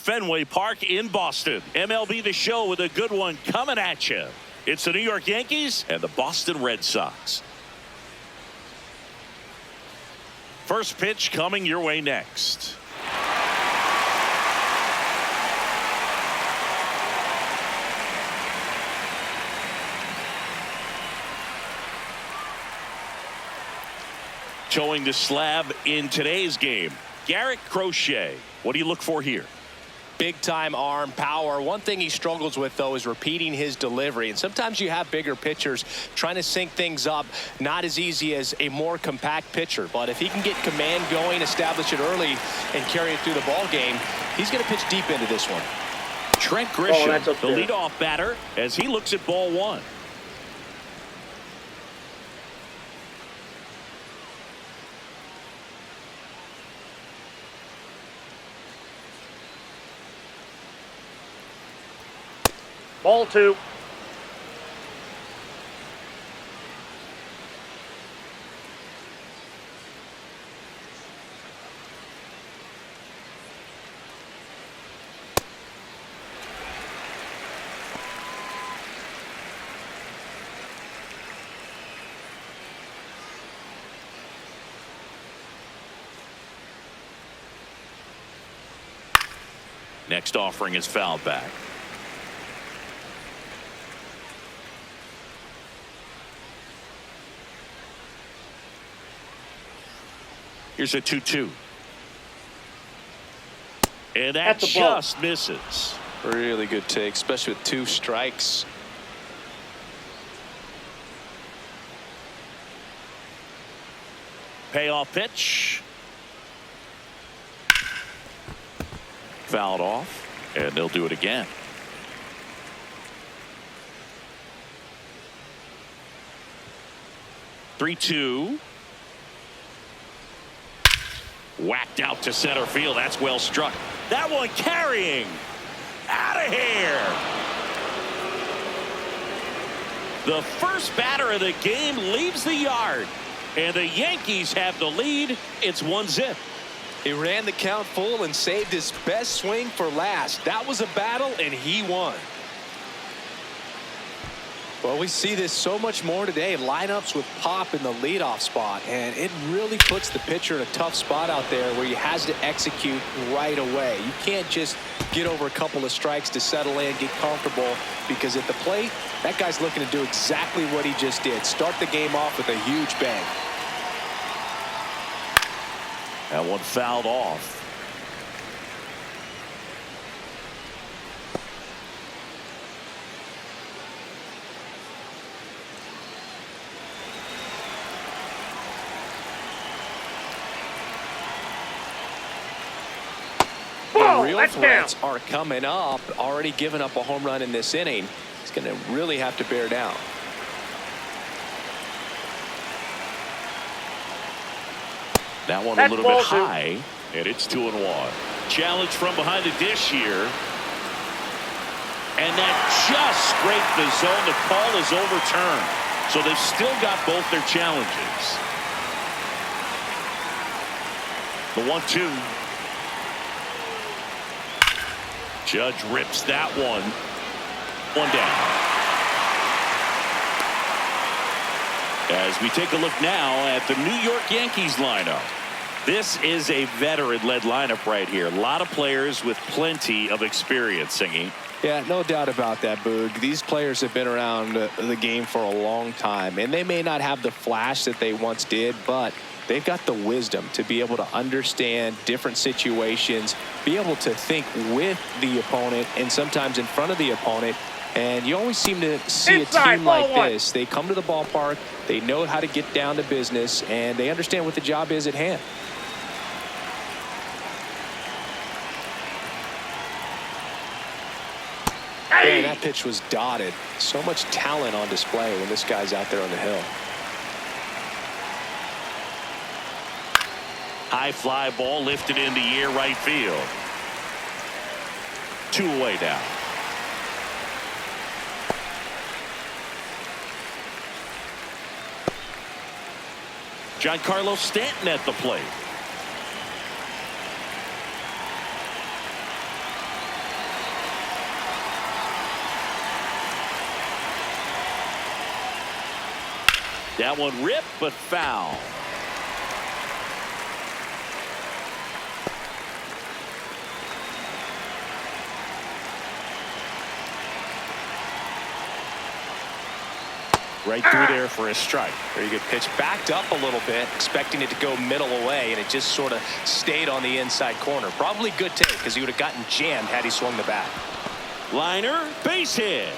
Fenway Park in Boston. MLB The Show with a good one coming at you. It's the New York Yankees and the Boston Red Sox. First pitch coming your way next. Showing the slab in today's game, Garrett Crochet. What do you look for here? Big time arm power. One thing he struggles with, though, is repeating his delivery. And sometimes you have bigger pitchers trying to sync things up. Not as easy as a more compact pitcher. But if he can get command going, establish it early, and carry it through the ball game, he's going to pitch deep into this one. Trent Grisham, the leadoff batter, as he looks at ball one. Ball two. Next offering is fouled back. Here's a 2-2. And that just misses. Really good take, especially with 2 strikes. Payoff pitch. Fouled off, and they'll do it again. Three-two. Whacked out to center field. That's well struck. That one carrying. Out of here. The first batter of the game leaves the yard. And the Yankees have the lead. It's 1-0. He ran the count full and saved his best swing for last. That was a battle, and he won. Well, we see this so much more today. Lineups with pop in the leadoff spot, and it really puts the pitcher in a tough spot out there where he has to execute right away. You can't just get over a couple of strikes to settle in, get comfortable, because at the plate, that guy's looking to do exactly what he just did. Start the game off with a huge bang. That one fouled off. The real threats are coming up. Already given up a home run in this inning. He's going to really have to bear down. That one a little bit high, and it's 2-1. Challenge from behind the dish here. And that just scraped the zone. The call is overturned. So they've still got both their challenges. The 1-2. Judge rips that one. One down. As we take a look now at the New York Yankees lineup. This is a veteran-led lineup right here. A lot of players with plenty of experience, Singy. Yeah, no doubt about that, Boog. These players have been around the game for a long time, and they may not have the flash that they once did, but they've got the wisdom to be able to understand different situations, be able to think with the opponent and sometimes in front of the opponent. And you always seem to see a team like this. They come to the ballpark, they know how to get down to business, and they understand what the job is at hand. Man, that pitch was dotted. So much talent on display when this guy's out there on the hill. High fly ball lifted in the air right field. 2 away now. Giancarlo Stanton at the plate. That one ripped, but foul. Right through there for a strike. Very good pitch. Backed up a little bit, expecting it to go middle away, and it just sort of stayed on the inside corner. Probably good take, because he would have gotten jammed had he swung the bat. Liner, base hit.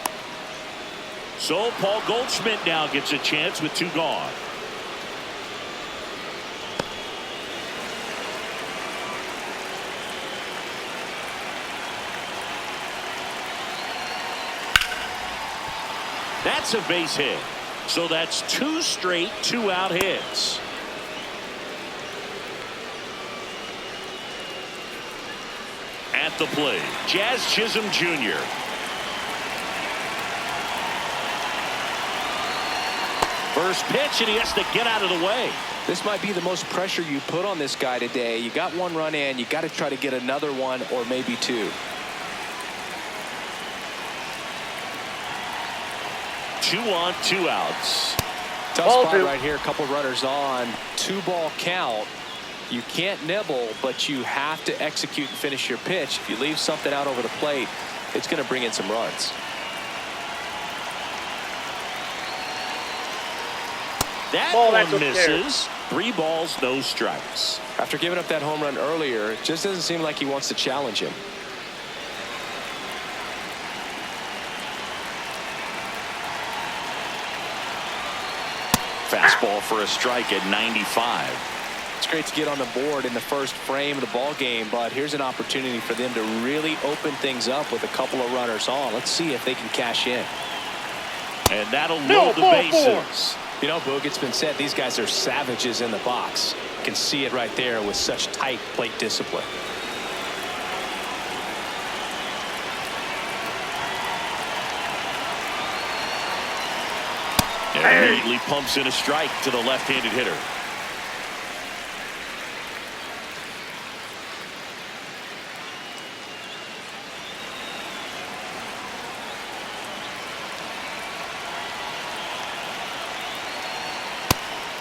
So Paul Goldschmidt now gets a chance with 2 gone. That's a base hit. So that's 2 straight 2-out hits. At the plate, Jazz Chisholm Jr. First pitch, and he has to get out of the way. This might be the most pressure you put on this guy today. You got 1 run in, you got to try to get another 1 or maybe 2. 2 on, 2 outs. Tough spot right here. A couple runners on. 2-ball count. You can't nibble, but you have to execute and finish your pitch. If you leave something out over the plate, it's going to bring in some runs. That one misses. 3 balls, no strikes. After giving up that home run earlier, it just doesn't seem like he wants to challenge him. Fastball for a strike at 95. It's great to get on the board in the first frame of the ball game, but here's an opportunity for them to really open things up with a couple of runners on. Let's see if they can cash in. And that'll load the bases. You know, Boog, it's been said these guys are savages in the box. You can see it right there with such tight plate discipline. And immediately pumps in a strike to the left-handed hitter.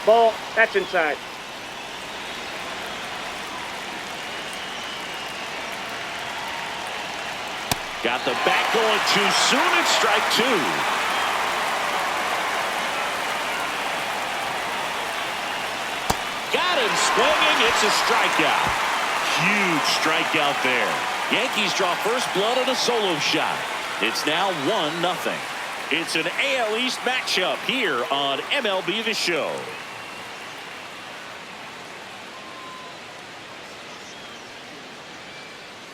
Ball. That's inside. Got the bat going too soon. It's strike 2. Got him swinging. It's a strikeout. Huge strikeout there. Yankees draw first blood on a solo shot. It's now 1-0. It's an AL East matchup here on MLB The Show.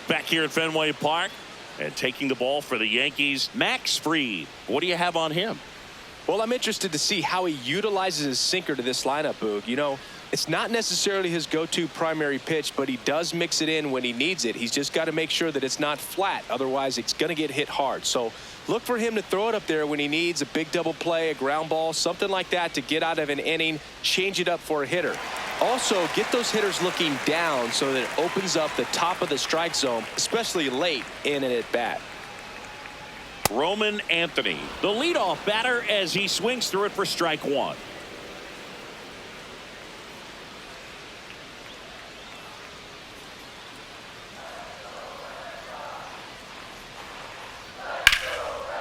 Back here at Fenway Park, and taking the ball for the Yankees, Max Fried. What do you have on him? Well, I'm interested to see how he utilizes his sinker to this lineup, Boog. You know, it's not necessarily his go-to primary pitch, but he does mix it in when he needs it. He's just got to make sure that it's not flat. Otherwise, it's going to get hit hard. So look for him to throw it up there when he needs a big double play, a ground ball, something like that to get out of an inning, change it up for a hitter. Also, get those hitters looking down so that it opens up the top of the strike zone, especially late in an at-bat. Roman Anthony, the leadoff batter, as he swings through it for strike 1.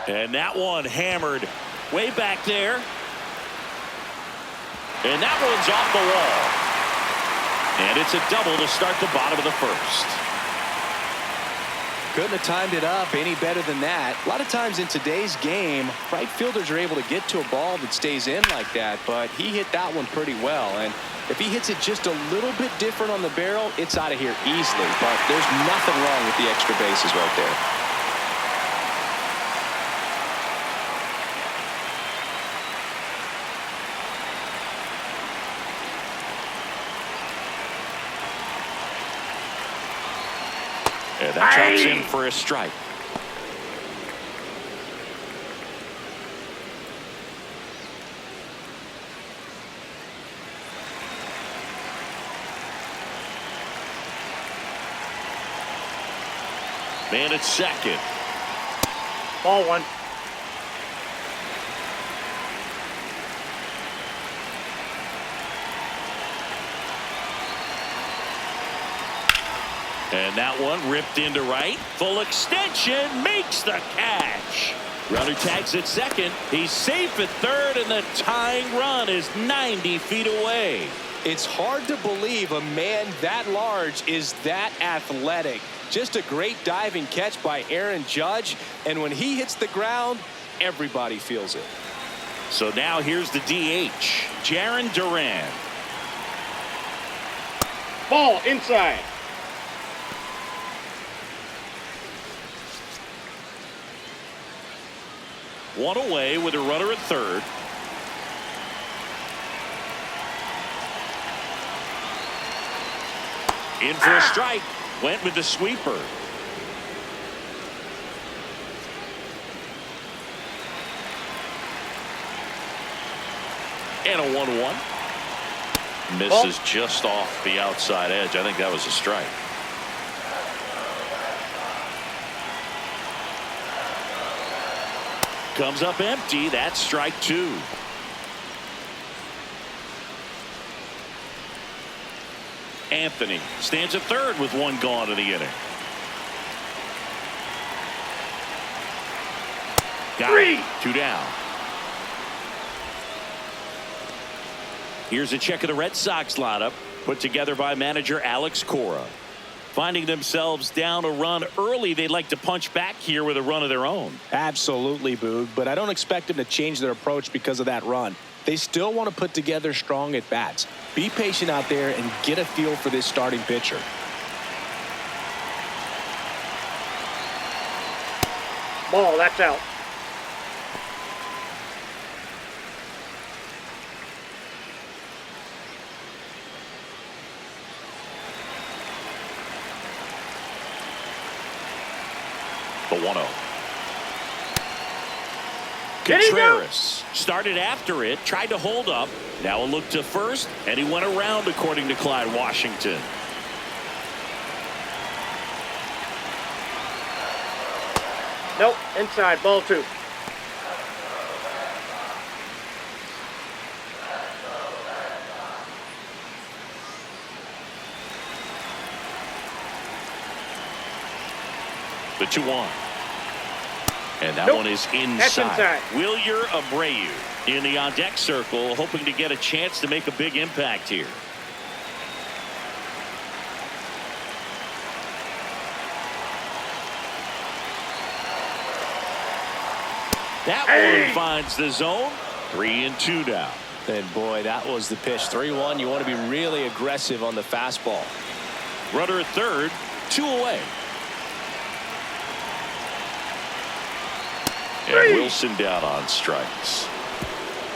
And that one hammered way back there. And that one's off the wall. And it's a double to start the bottom of the first. Couldn't have timed it up any better than that. A lot of times in today's game, right fielders are able to get to a ball that stays in like that, but he hit that one pretty well. And if he hits it just a little bit different on the barrel, it's out of here easily. But there's nothing wrong with the extra bases right there. And that drops in for a strike. Man at second. Ball 1. And that one ripped into right. Full extension, makes the catch. Runner tags at second. He's safe at third, and the tying run is 90 feet away. It's hard to believe a man that large is that athletic. Just a great diving catch by Aaron Judge, and when he hits the ground, everybody feels it. So now here's the DH, Jaron Duran. Ball inside. One away with a runner at third. In for a strike. Went with the sweeper. And a 1-1. Misses just off the outside edge. I think that was a strike. Comes up empty. That's strike two. Anthony stands at third with one gone in the inning. Got it. Two down. Here's a check of the Red Sox lineup put together by manager Alex Cora. Finding themselves down a run early, they'd like to punch back here with a run of their own. Absolutely, Boog, but I don't expect them to change their approach because of that run. They still want to put together strong at-bats. Be patient out there and get a feel for this starting pitcher. Ball, that's out. The 1-0. Contreras started after it, tried to hold up. Now a look to first, and he went around, according to Clyde Washington. Nope, inside, ball two. The 2-1. And that Nope. one is That's inside. Wilyer Abreu in the on-deck circle, hoping to get a chance to make a big impact here. That one finds the zone. 3-2 now. And boy, that was the pitch. 3-1. You want to be really aggressive on the fastball. Runner at third, 2 away. And Wilson down on strikes.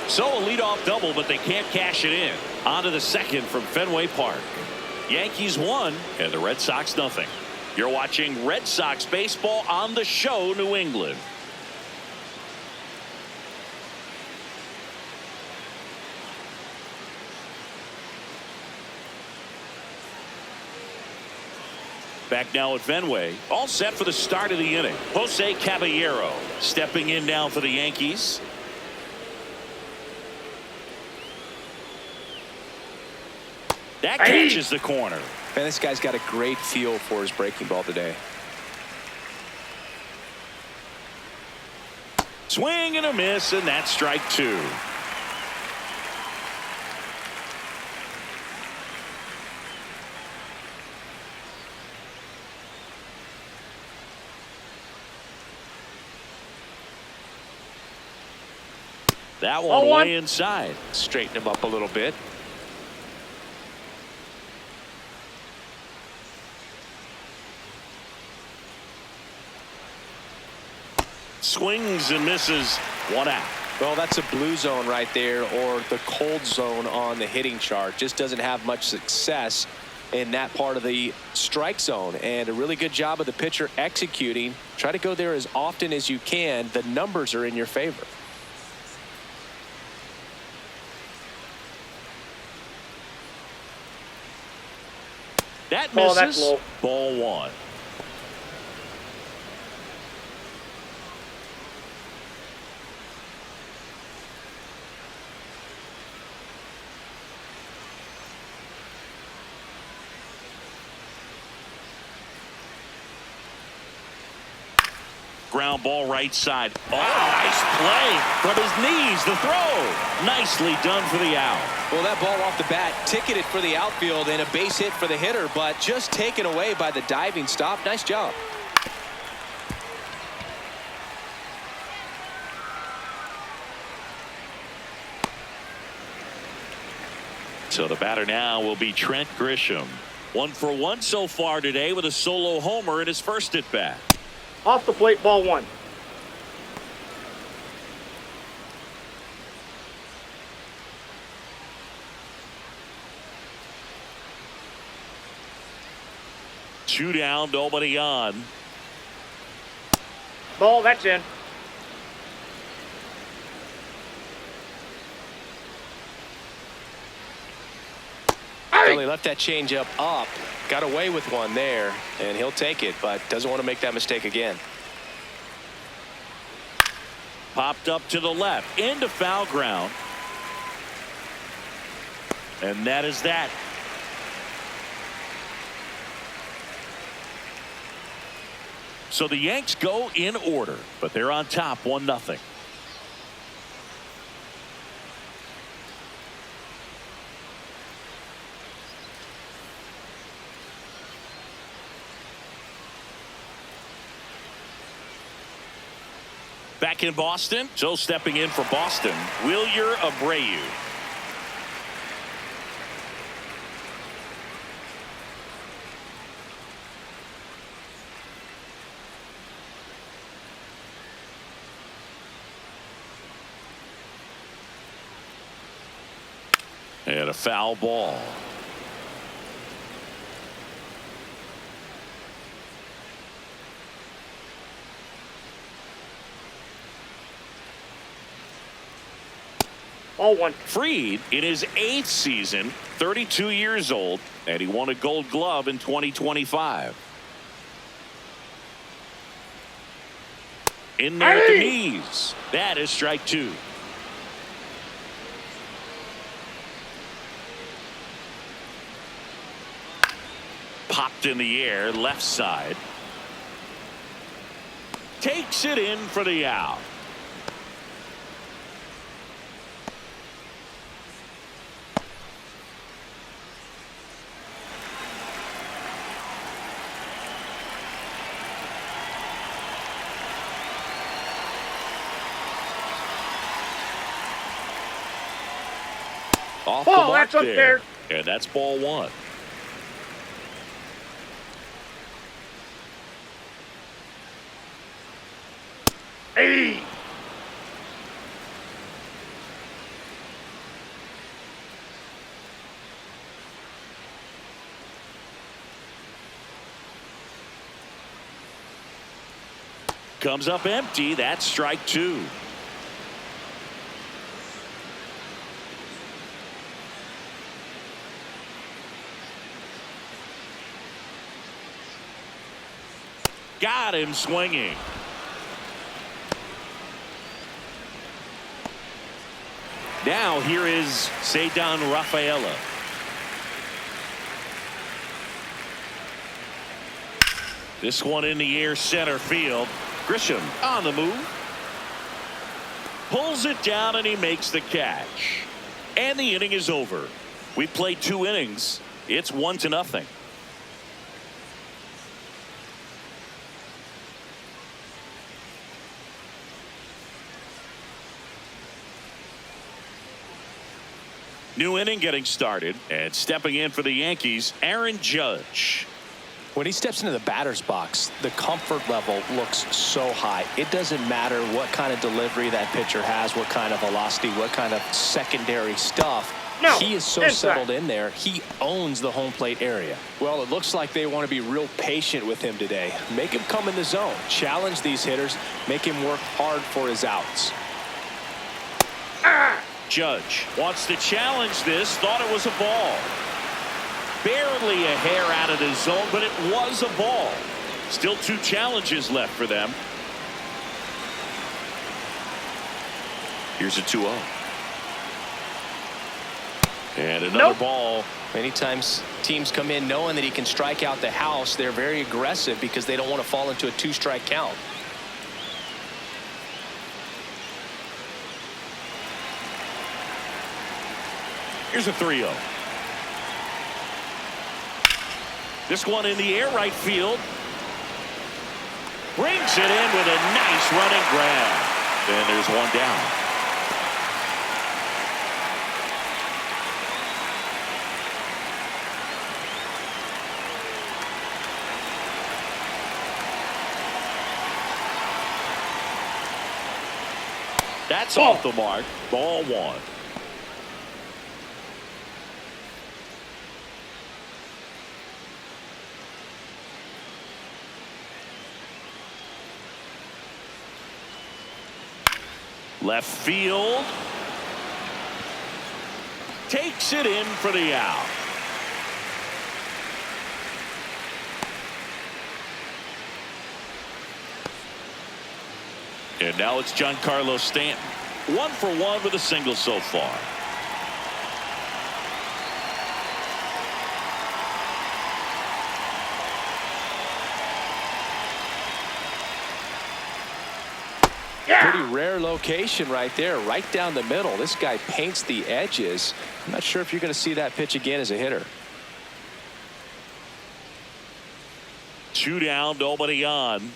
So a leadoff double, but they can't cash it in. On to the second from Fenway Park. Yankees 1 and the Red Sox nothing. You're watching Red Sox baseball on the show, New England. Back now at Fenway, all set for the start of the inning. Jose Caballero stepping in now for the Yankees. That catches the corner. Man, this guy's got a great feel for his breaking ball today. Swing and a miss, and that's strike two. That one way inside. Straighten him up a little bit. Swings and misses. One out. Well, that's a blue zone right there, or the cold zone on the hitting chart. Just doesn't have much success in that part of the strike zone, and a really good job of the pitcher executing. Try to go there as often as you can. The numbers are in your favor. That misses. That's low. Ball one. ground ball right side. Oh, nice play from his knees. The throw. Nicely done for the out. Well, that ball off the bat ticketed for the outfield and a base hit for the hitter, but just taken away by the diving stop. Nice job. So the batter now will be Trent Grisham. 1 for 1 so far today with a solo homer in his first at bat. Off the plate, ball 1. Two down, nobody on. Ball, that's in. He left that changeup up, got away with one there, and he'll take it, but doesn't want to make that mistake again. Popped up to the left, into foul ground. And that is that. So the Yanks go in order, but they're on top 1-0. Back in Boston, so stepping in for Boston, Wilyer Abreu. And a foul ball. Ball 1. Fried in his 8th season, 32 years old, and he won a Gold Glove in 2025. In there at the knees. That is strike 2. Popped in the air, left side. Takes it in for the out. Off the mark that's unfair. There. And that's ball 1. Hey! Comes up empty. That's strike 2. Got him swinging. Now here is Ceddanne Rafaela. This one in the air, center field. Grisham on the move. Pulls it down and he makes the catch. And the inning is over. We played 2 innings. It's 1-0. New inning getting started, and stepping in for the Yankees, Aaron Judge. When he steps into the batter's box, the comfort level looks so high. It doesn't matter what kind of delivery that pitcher has, what kind of velocity, what kind of secondary stuff. No, he is so inside. settled in there. He owns the home plate area. Well, it looks like they want to be real patient with him today. Make him come in the zone. Challenge these hitters. Make him work hard for his outs. Judge wants to challenge this. Thought it was a ball. Barely a hair out of the zone, but it was a ball. Still 2 challenges left for them. Here's a 2-0. And another ball. Many times teams come in knowing that he can strike out the house. They're very aggressive because they don't want to fall into a 2-strike count. Here's a 3-0. This one in the air right field. Brings it in with a nice running grab. And there's one down. That's off the mark. Ball 1. Left field. Takes it in for the out. And now it's Giancarlo Stanton. 1 for 1 with a single so far. Pretty rare location right there, right down the middle. This guy paints the edges. I'm not sure if you're going to see that pitch again as a hitter. 2 down, nobody on.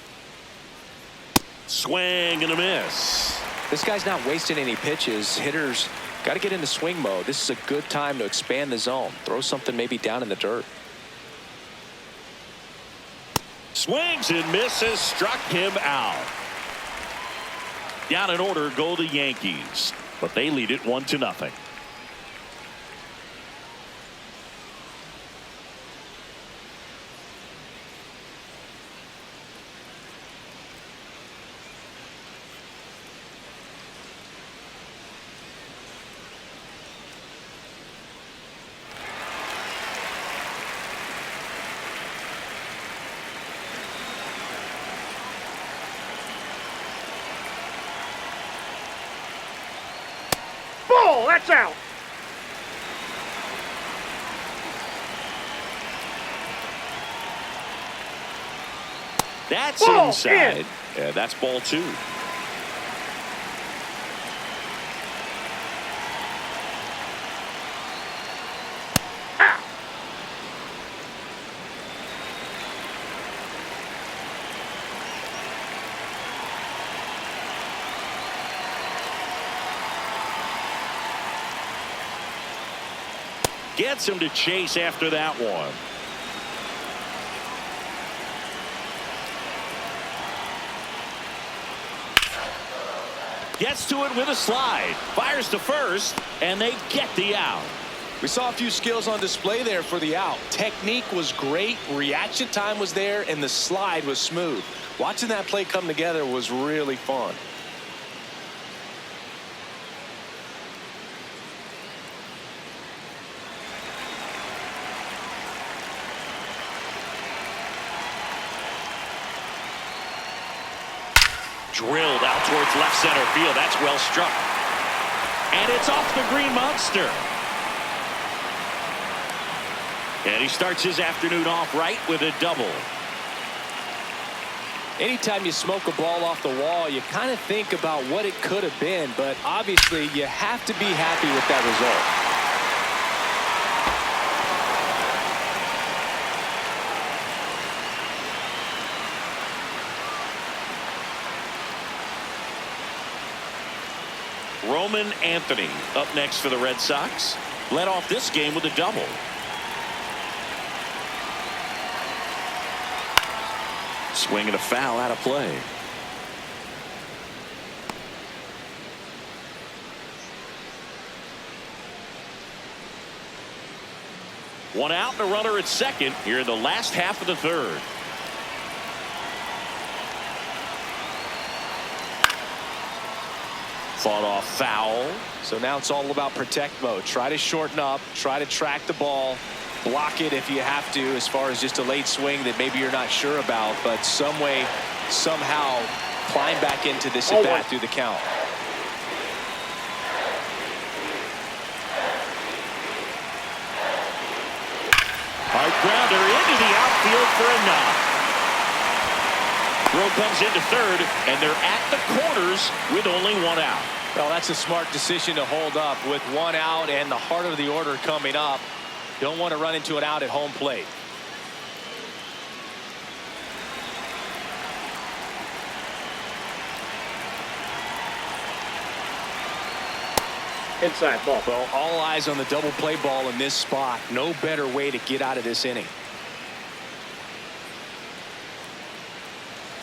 Swing and a miss. This guy's not wasting any pitches. Hitters got to get into swing mode. This is a good time to expand the zone. Throw something maybe down in the dirt. Swings and misses. Struck him out. Down in order go the Yankees, but they lead it 1-0. Ball, that's out. That's Ball inside. in. Yeah, that's ball 2. Gets him to chase after that one. Gets to it with a slide. Fires to first, and they get the out. We saw a few skills on display there for the out. Technique was great, reaction time was there, and the slide was smooth. Watching that play come together was really fun. Drilled out towards left center field. That's well struck. And it's off the Green Monster. And he starts his afternoon off right with a double. Anytime you smoke a ball off the wall, you kind of think about what it could have been, but obviously you have to be happy with that result. Roman Anthony up next for the Red Sox. Led off this game with a double. Swing and a foul out of play. One out and a runner at second here in the last half of the third. Fought off foul. So now it's all about protect mode. Try to shorten up, try to track the ball, block it if you have to, as far as just a late swing that maybe you're not sure about, but some way, somehow climb back into this at bat through the count. Hard grounder into the outfield for a knock. Throw comes into third, and they're at the corners with only one out. Well, that's a smart decision to hold up with one out and the heart of the order coming up. Don't want to run into an out at home plate. Inside ball. Well, all eyes on the double play ball in this spot. No better way to get out of this inning.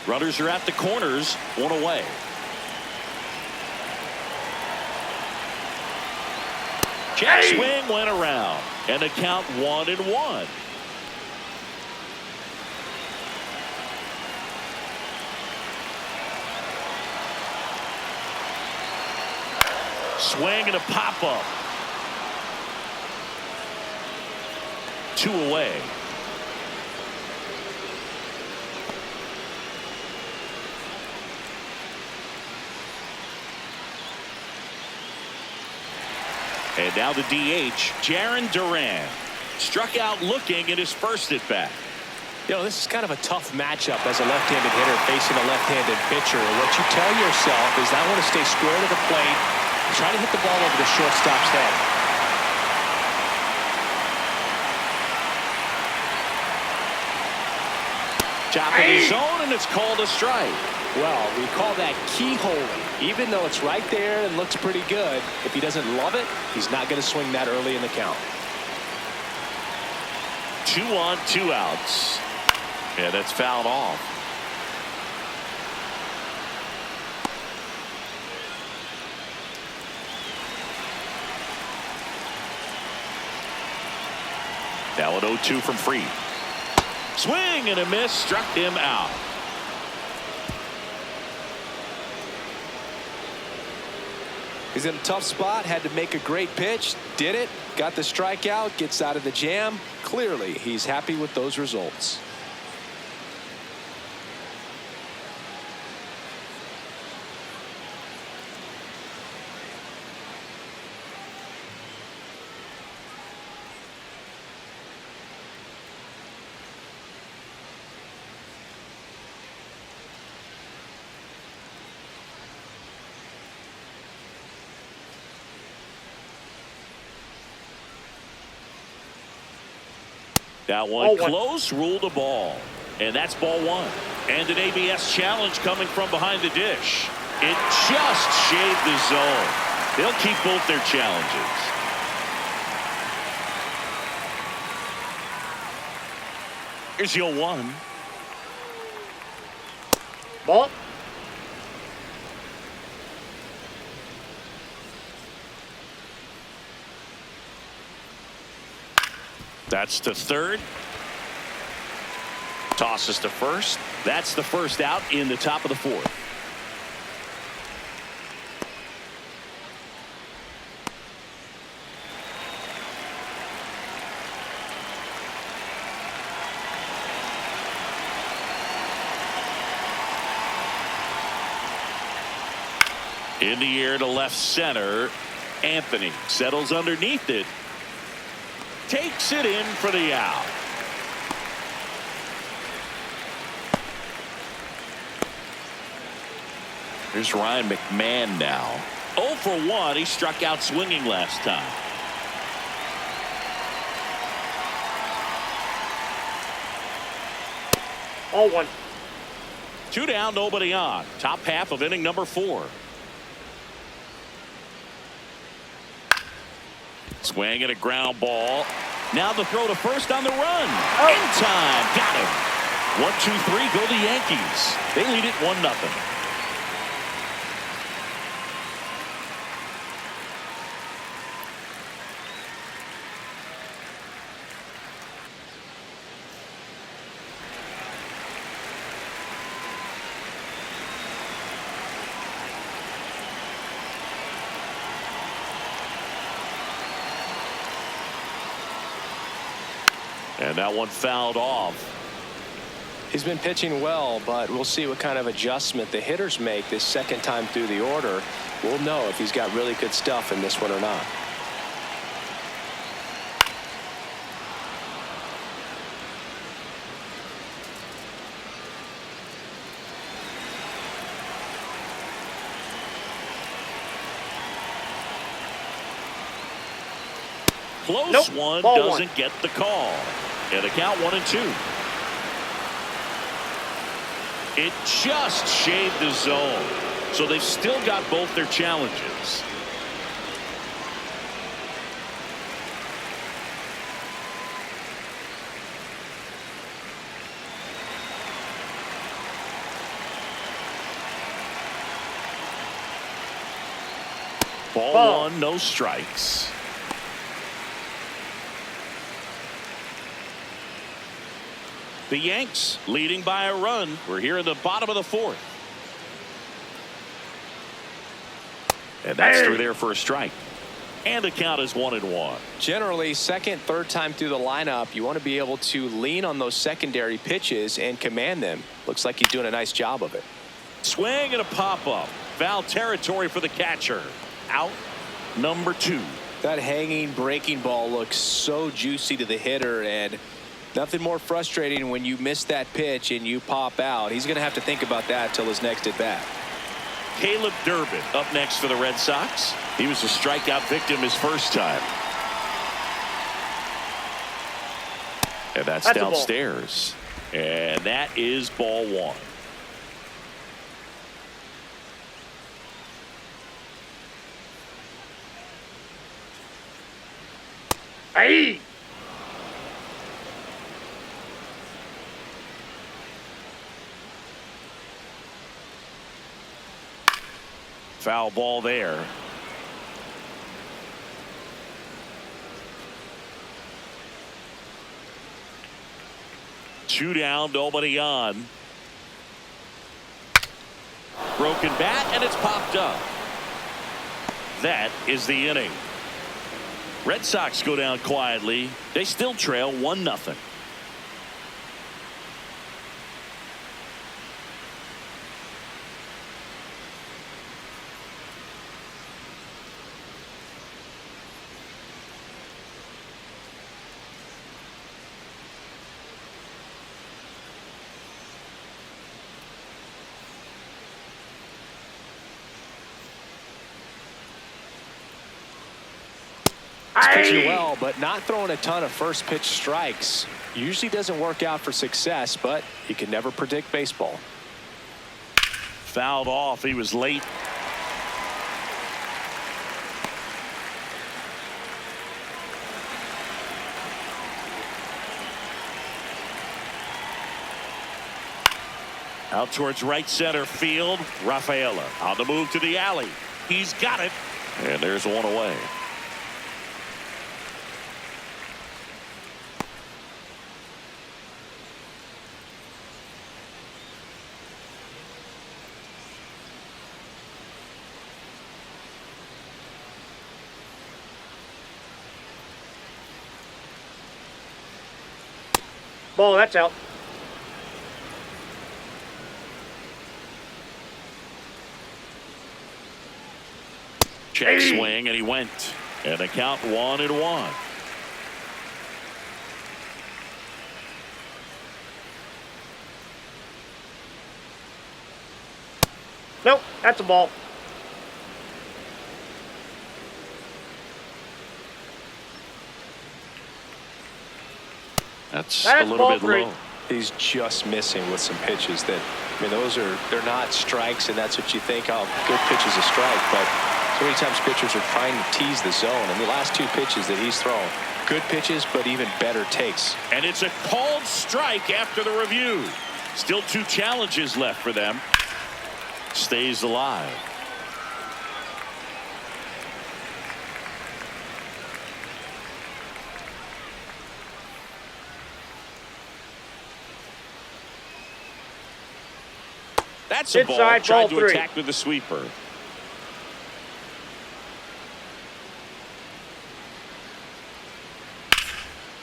Runners are at the corners, one away. Check swing went around, and the count 1-1. Swing and a pop up. 2 away. And now the DH, Jarren Duran, struck out looking at his first at bat. You know, this is kind of a tough matchup as a left-handed hitter facing a left-handed pitcher. What you tell yourself is I want to stay square to the plate, try to hit the ball over the shortstop's head. Top of the zone, and it's called a strike. Well, we call that keyholing. Even though it's right there and looks pretty good, if he doesn't love it, he's not going to swing that early in the count. 2 on, 2 outs. Yeah, that's fouled off. Now an 0-2 from Fried. Swing and a miss, struck him out. He's in a tough spot, had to make a great pitch, did it, got the strikeout, gets out of the jam. Clearly, he's happy with those results. That one close, ruled a ball. And that's ball 1. And an ABS challenge coming from behind the dish. It just shaved the zone. They'll keep both their challenges. Here's your 1. Ball. That's to third. Tosses to first. That's the first out in the top of the 4th. In the air to left center. Anthony settles underneath it. Takes it in for the out. Here's Ryan McMahon now. 0 for 1. He struck out swinging last time. All 1. 2 down, nobody on. Top half of inning number 4. Swing and a ground ball. Now the throw to first on the run. In time. Got him. 1, 2, 3. Go the Yankees. They lead it 1-0. And that one fouled off. He's been pitching well, but we'll see what kind of adjustment the hitters make this second time through the order. We'll know if he's got really good stuff in this one or not. close Nope. one Ball doesn't one. get the call. And the count 1-2. It just shaved the zone. So they've still got both their challenges. Ball one, no strikes. The Yanks leading by a run. We're here in the bottom of the fourth. And that's through there for a strike. And the count is 1-1. Generally, second, third time through the lineup, you want to be able to lean on those secondary pitches and command them. Looks like he's doing a nice job of it. Swing and a pop-up. Foul territory for the catcher. Out number 2. That hanging breaking ball looks so juicy to the hitter, and nothing more frustrating when you miss that pitch and you pop out. He's going to have to think about that till his next at bat. Caleb Durbin up next for the Red Sox. He was a strikeout victim his first time. And that's downstairs. And that is ball one. Hey! Foul ball there. Two down, nobody on. Broken bat, and it's popped up. That is the inning. Red Sox go down quietly. They still trail 1-0. Pitching well, but not throwing a ton of first pitch strikes. Usually doesn't work out for success, but you can never predict baseball. Fouled off. He was late. Out towards right center field. Rafaela on the move to the alley. He's got it. And there's one away. Ball, that's out. Check swing, and he went. And the count 1-1. Nope, that's a ball. That's a little bit low. He's just missing with some pitches that, I mean, they're not strikes, and that's what you think, oh, good pitch is a strike, but so many times pitchers are trying to tease the zone, and the last two pitches that he's thrown, good pitches, but even better takes. And it's a called strike after the review. Still 2 challenges left for them. Stays alive. That's a ball. Inside, Tried ball to 3. attack with the sweeper.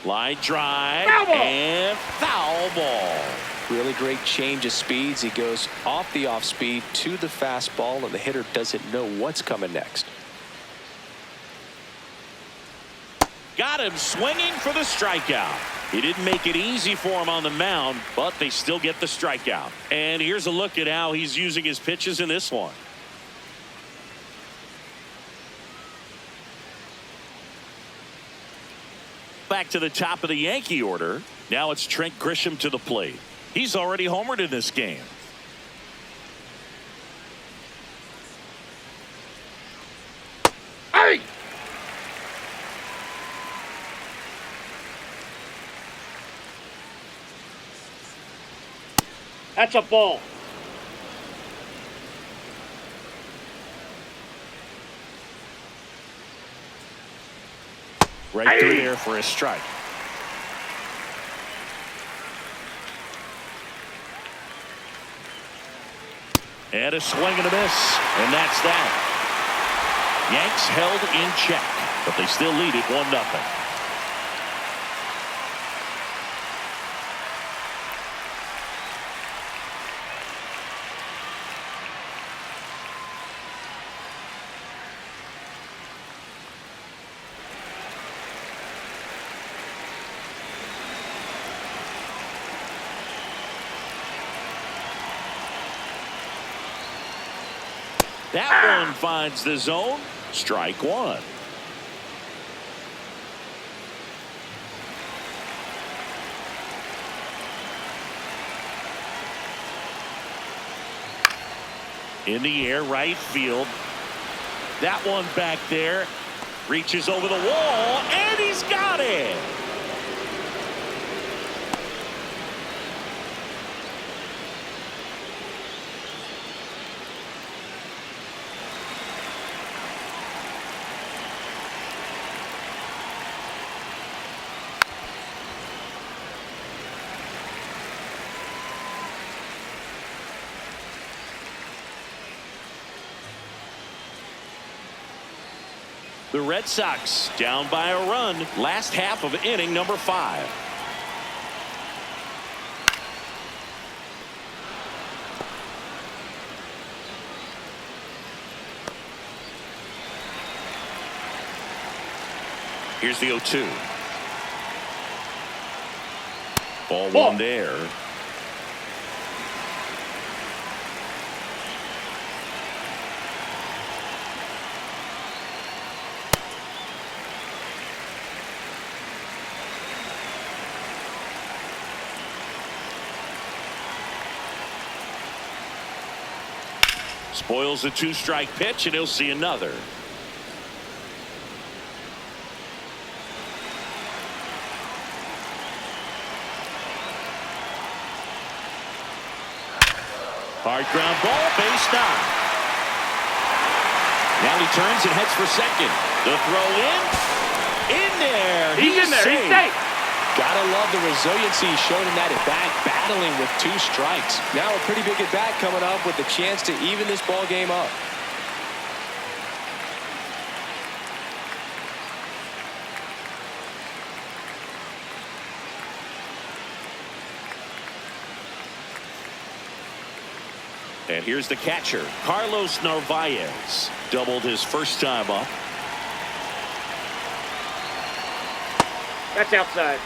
Line drive Foul ball. and foul ball. Really great change of speeds. He goes off the off speed to the fastball, and the hitter doesn't know what's coming next. Got him swinging for the strikeout. He didn't make it easy for him on the mound, but they still get the strikeout. And here's a look at how he's using his pitches in this one. back to the top of the Yankee order. Now it's Trent Grisham to the plate. He's already homered in this game. Hey! That's a ball. Right through there for a strike. And a swing and a miss. And that's that. Yanks held in check, but they still lead it 1-0. That one finds the zone. Strike one. In the air, right field. That one back there. Reaches over the wall, and he's got it. The Red Sox down by a run. Last half of inning number 5. Here's the 0-2. Ball one there. Spoils a 2-strike pitch, and he'll see another. Hard ground ball, base knock. Now he turns and heads for second. The throw in there. He's in there. safe. He's safe. Gotta love the resiliency shown in that at bat, battling with 2 strikes. Now a pretty big at bat coming up with the chance to even this ball game up. And here's the catcher, Carlos Narvaez. Doubled his first time up. That's outside.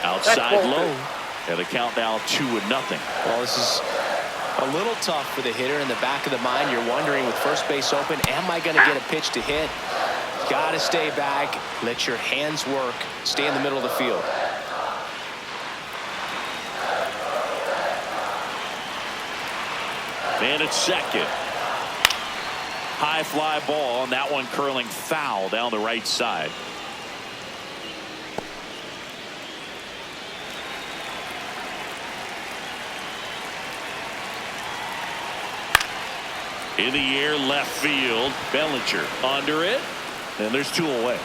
Outside low. And the count now 2-0. Well, this is a little tough for the hitter in the back of the mind. You're wondering with first base open, am I going to get a pitch to hit? Got to stay back. Let your hands work. Stay in the middle of the field. Man at second. High fly ball, and that one curling foul down the right side. In the air, left field. Bellinger under it, and there's 2 away.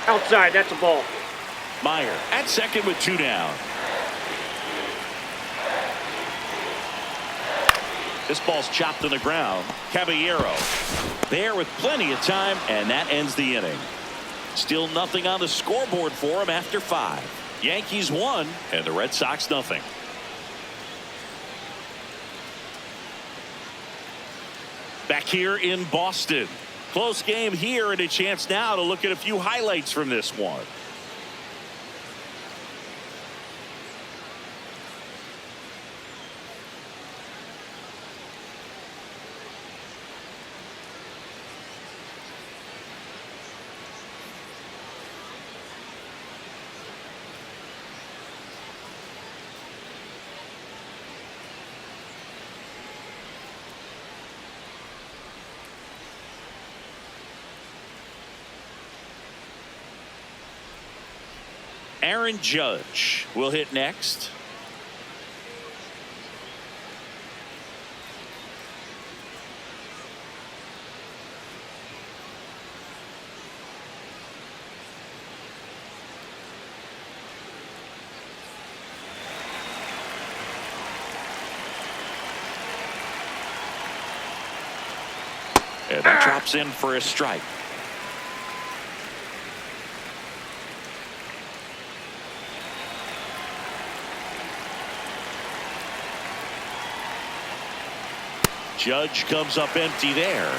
Outside, that's a ball. Meyer at second with 2 down. This ball's chopped to the ground. Caballero there with plenty of time, and that ends the inning. Still nothing on the scoreboard for him after 5. Yankees 1 and the Red Sox nothing. Back here in Boston. Close game here, and a chance now to look at a few highlights from this one. Aaron Judge will hit next. And that drops in for a strike. Judge comes up empty there.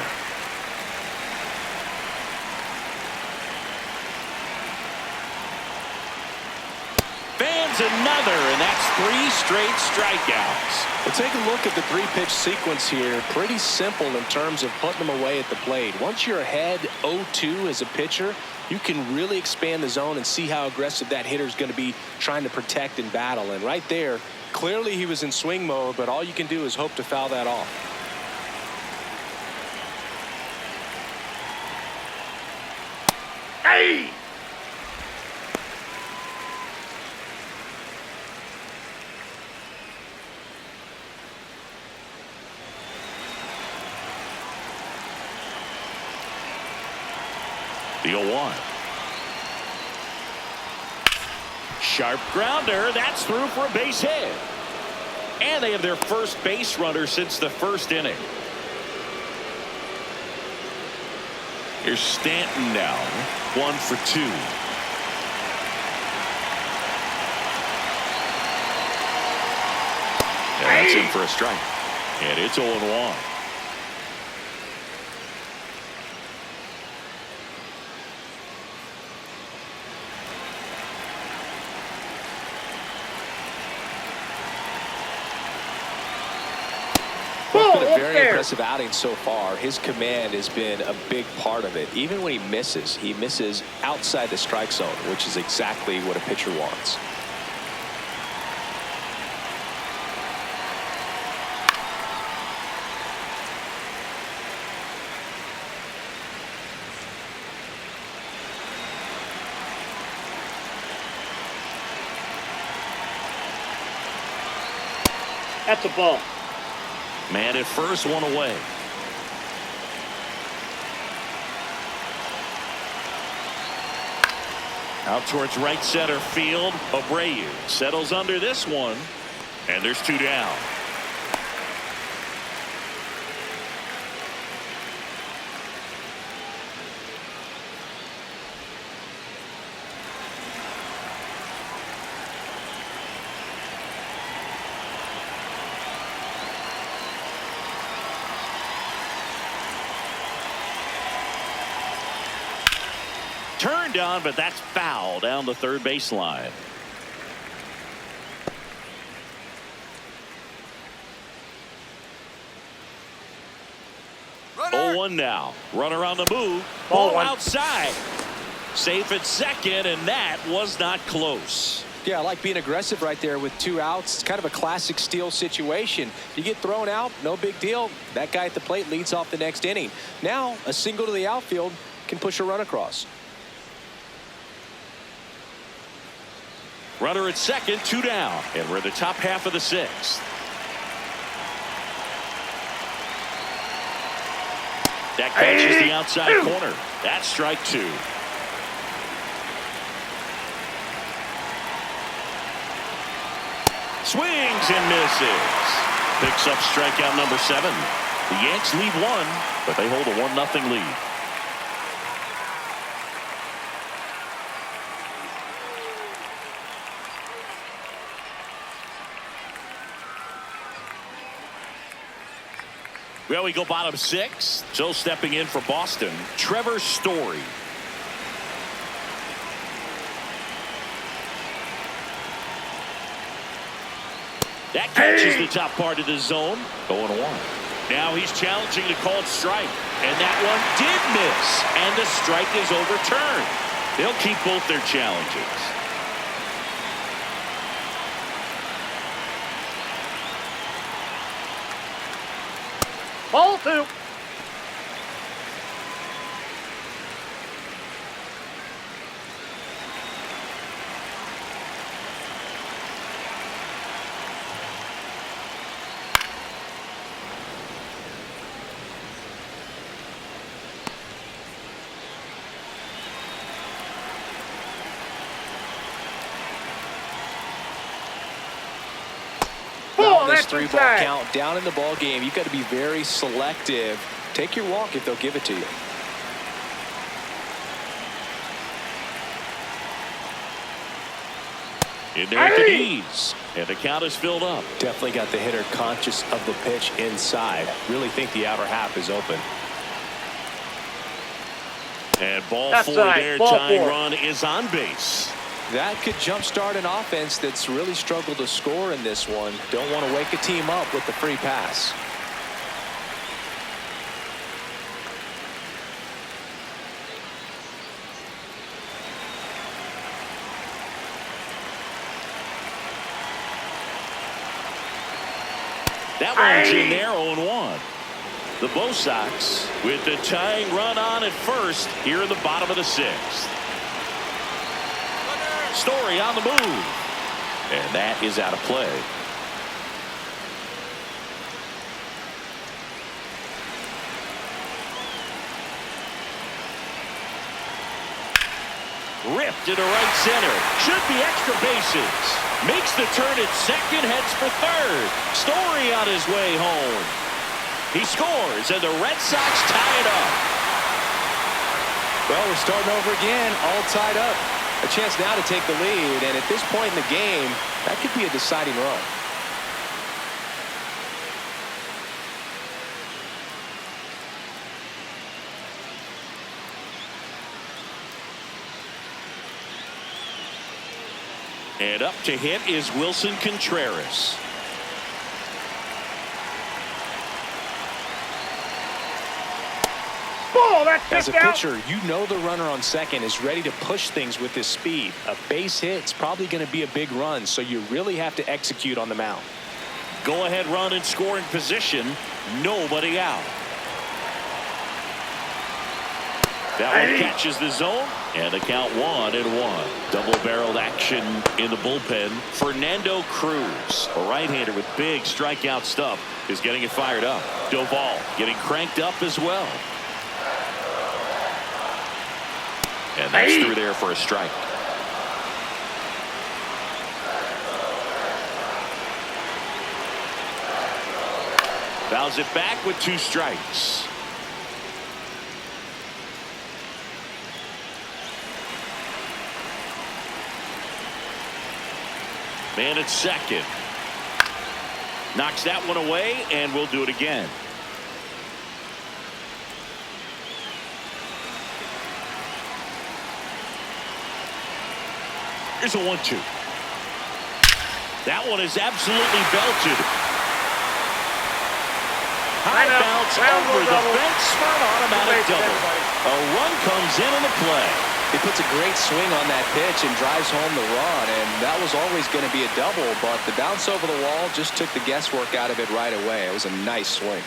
Fans another, and that's 3 straight strikeouts. Well, take a look at the 3-pitch sequence here. Pretty simple in terms of putting them away at the plate. Once you're ahead 0-2 as a pitcher, you can really expand the zone and see how aggressive that hitter is going to be trying to protect and battle. And right there, clearly he was in swing mode, but all you can do is hope to foul that off. Hey! The 0-1. Sharp grounder. That's through for a base hit. And they have their first base runner since the first inning. Here's Stanton now. 1 for 2. And that's in for a strike. And it's 0-1. Well, it's been a very impressive outing so far. His command has been a big part of it. Even when he misses outside the strike zone, which is exactly what a pitcher wants. That's a ball. Man at first, 1 away. Out towards right center field. Abreu settles under this one. And there's 2 down. Turned on, but that's foul down the third baseline. Runner. 0-1 now. Runner on the move. Ball outside. Safe at second, and that was not close. Yeah, I like being aggressive right there with 2 outs. It's kind of a classic steal situation. You get thrown out, no big deal. That guy at the plate leads off the next inning. Now, a single to the outfield can push a run across. Runner at second, 2 down, and we're in the top half of the 6th. That catches the outside corner. That's strike 2. Swings and misses. Picks up strikeout number 7. The Yanks lead 1, but they hold a 1-0 lead. Well, we go bottom 6. So stepping in for Boston, Trevor Story. That catches the top part of the zone. 0-1. Now he's challenging the called strike. And that one did miss. And the strike is overturned. They'll keep both their challenges. Ball 2. This 3-ball count down in the ball game. You've got to be very selective. Take your walk if they'll give it to you. In there at the knees. And the count is filled up. Definitely got the hitter conscious of the pitch inside. Really think the outer half is open. And ball That's 4 right. there. Ball Tying 4. run is on base. That could jumpstart an offense that's really struggled to score in this one. Don't want to wake a team up with the free pass. That one's in there, 0-1. The Bo Sox with the tying run on at first here in the bottom of the 6th. Story on the move. And that is out of play. Ripped into right center. Should be extra bases. Makes the turn at second, heads for third. Story on his way home. He scores, and the Red Sox tie it up. Well, we're starting over again, all tied up. A chance now to take the lead, and at this point in the game, that could be a deciding run. And up to hit is Wilson Contreras. As a pitcher, you know the runner on second is ready to push things with his speed. A base hit's probably going to be a big run, so you really have to execute on the mound. Go ahead run in scoring position. Nobody out. That one catches the zone, and the count 1-1. Double-barreled action in the bullpen. Fernando Cruz, a right-hander with big strikeout stuff, is getting it fired up. Doval getting cranked up as well. And that's through there for a strike. Fouls it back with 2 strikes. Man at second. Knocks that one away, and we'll do it again. Here's a 1-2. That one is absolutely belted. High bounce over the fence for an automatic double. A run comes in on the play. He puts a great swing on that pitch and drives home the run, and that was always going to be a double, but the bounce over the wall just took the guesswork out of it right away. It was a nice swing.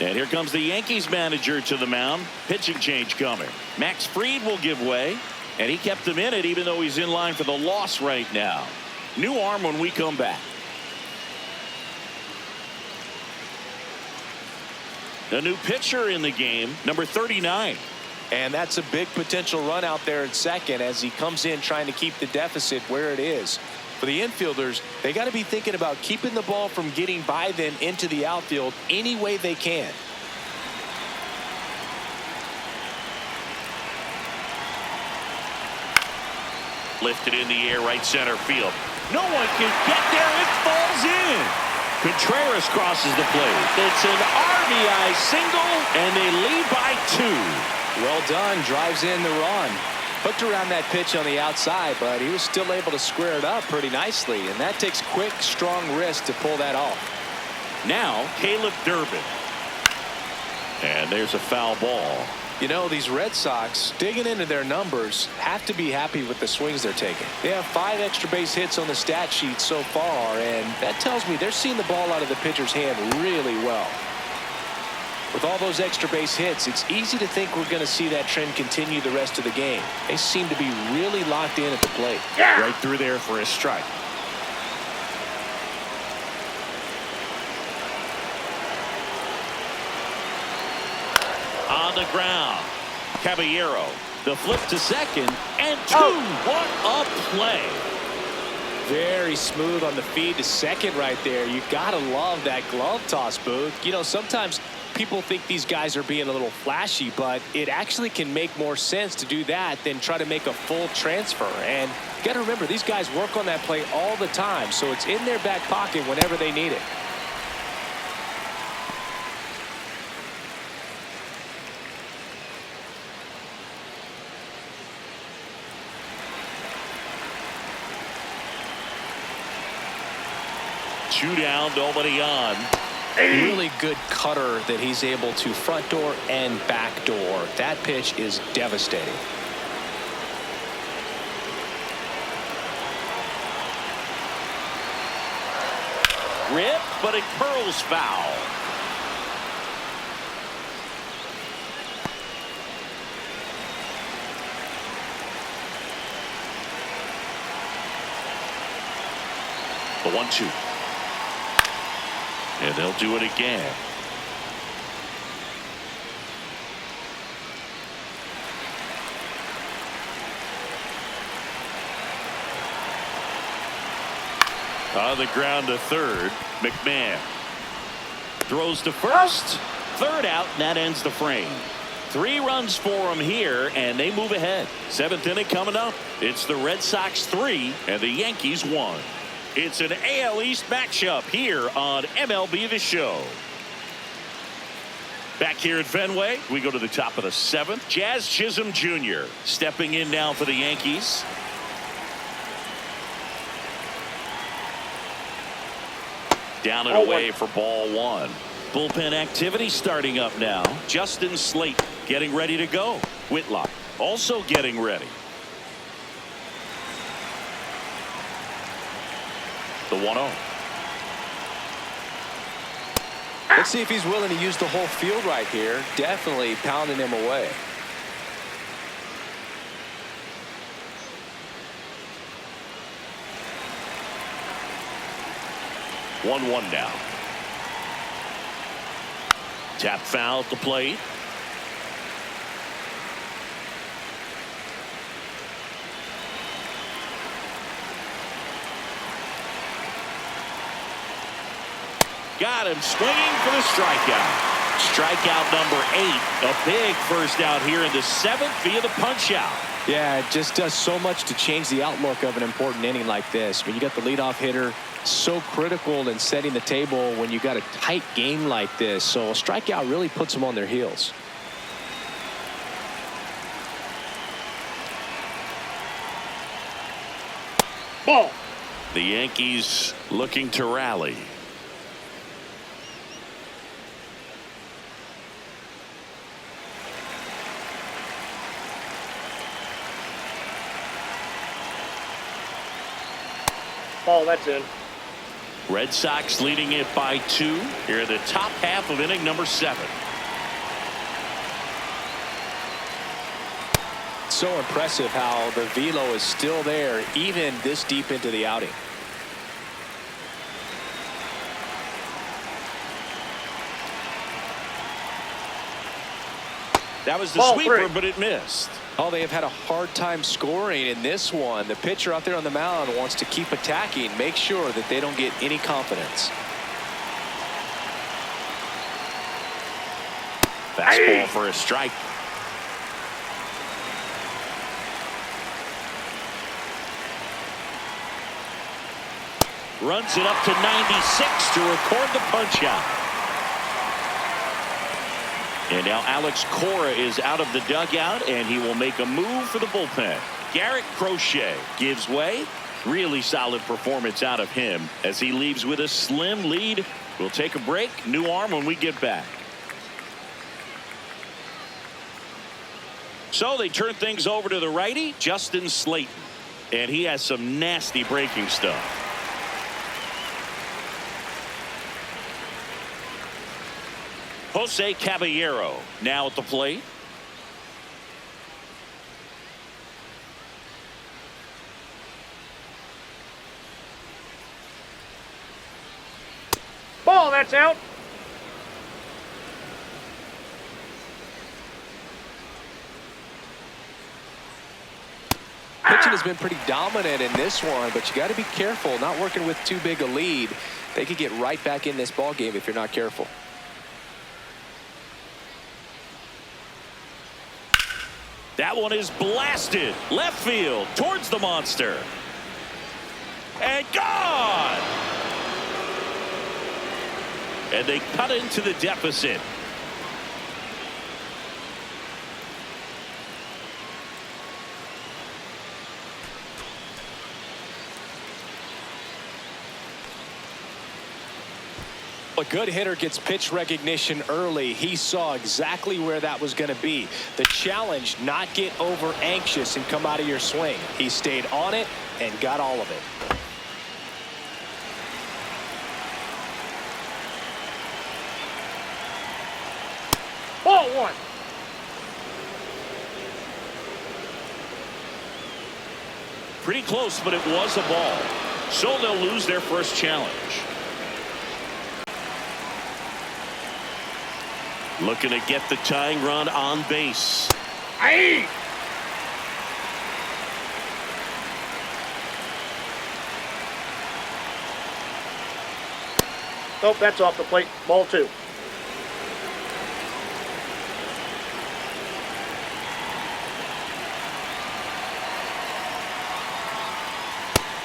And here comes the Yankees manager to the mound. Pitching change coming. Max Fried will give way. And he kept him in it even though he's in line for the loss right now. New arm when we come back. A new pitcher in the game, number 39. And that's a big potential run out there at second as he comes in trying to keep the deficit where it is. For the infielders, they got to be thinking about keeping the ball from getting by them into the outfield any way they can. Lifted in the air, right center field. No one can get there. It falls in. Contreras crosses the plate. It's an RBI single, and they lead by 2. Well done. Drives in the run. Hooked around that pitch on the outside, but he was still able to square it up pretty nicely, and that takes quick, strong wrist to pull that off. Now, Caleb Durbin. And there's a foul ball. You know, these Red Sox, digging into their numbers, have to be happy with the swings they're taking. They have 5 extra base hits on the stat sheet so far, and that tells me they're seeing the ball out of the pitcher's hand really well. With all those extra base hits, it's easy to think we're going to see that trend continue the rest of the game. They seem to be really locked in at the plate. Yeah. Right through there for a strike. On the ground, Caballero. The flip to second, and 2. What a play. Very smooth on the feed to second right there. You got to love that glove toss, Boog. You know, sometimes people think these guys are being a little flashy, but it actually can make more sense to do that than try to make a full transfer. And you got to remember, these guys work on that play all the time, so it's in their back pocket whenever they need it. Two down, nobody on. Really good cutter that he's able to front door and back door. That pitch is devastating. Rip, but it curls foul. The 1-2. And they'll do it again. On the ground to third. McMahon throws to first. Third out, and that ends the frame. 3 runs for him here, and they move ahead. 7th inning coming up. It's the Red Sox 3 and the Yankees 1. It's an AL East matchup here on MLB The Show. Back here at Fenway, we go to the top of the 7th. Jazz Chisholm Jr. stepping in now for the Yankees. Down and away for ball 1. Bullpen activity starting up now. Justin Slate getting ready to go. Whitlock also getting ready. The 1-0. Let's see if he's willing to use the whole field right here. Definitely pounding him away. One now. Tap foul at the plate. Got him swinging for the strikeout. Strikeout number 8. A big first out here in the 7th via the punch out. Yeah, it just does so much to change the outlook of an important inning like this. When you got the leadoff hitter, so critical in setting the table when you got a tight game like this. So a strikeout really puts them on their heels. Ball. The Yankees looking to rally. Ball, that's in. Red Sox leading it by 2 here in the top half of inning number 7. So impressive how the velo is still there even this deep into the outing. That was the Ball sweeper, three. but it missed. Oh, they have had a hard time scoring in this one. The pitcher out there on the mound wants to keep attacking, make sure that they don't get any confidence. Fastball for a strike. Runs it up to 96 to record the punch out. And now Alex Cora is out of the dugout, and he will make a move for the bullpen. Garrett Crochet gives way. Really solid performance out of him as he leaves with a slim lead. We'll take a break. New arm when we get back. So they turn things over to the righty, Justin Slayton. And he has some nasty breaking stuff. Jose Caballero now at the plate. Ball, that's out. Pitching has been pretty dominant in this one, but you got to be careful, not working with too big a lead. They could get right back in this ball game if you're not careful. That one is blasted left field towards the monster. And gone. And they cut into the deficit. A good hitter gets pitch recognition early. He saw exactly where that was going to be. The challenge, not get over anxious and come out of your swing. He stayed on it and got all of it. Ball one. Pretty close, but it was a ball. So they'll lose their first challenge. Looking to get the tying run on base. Aye. Nope, that's off the plate. Ball two.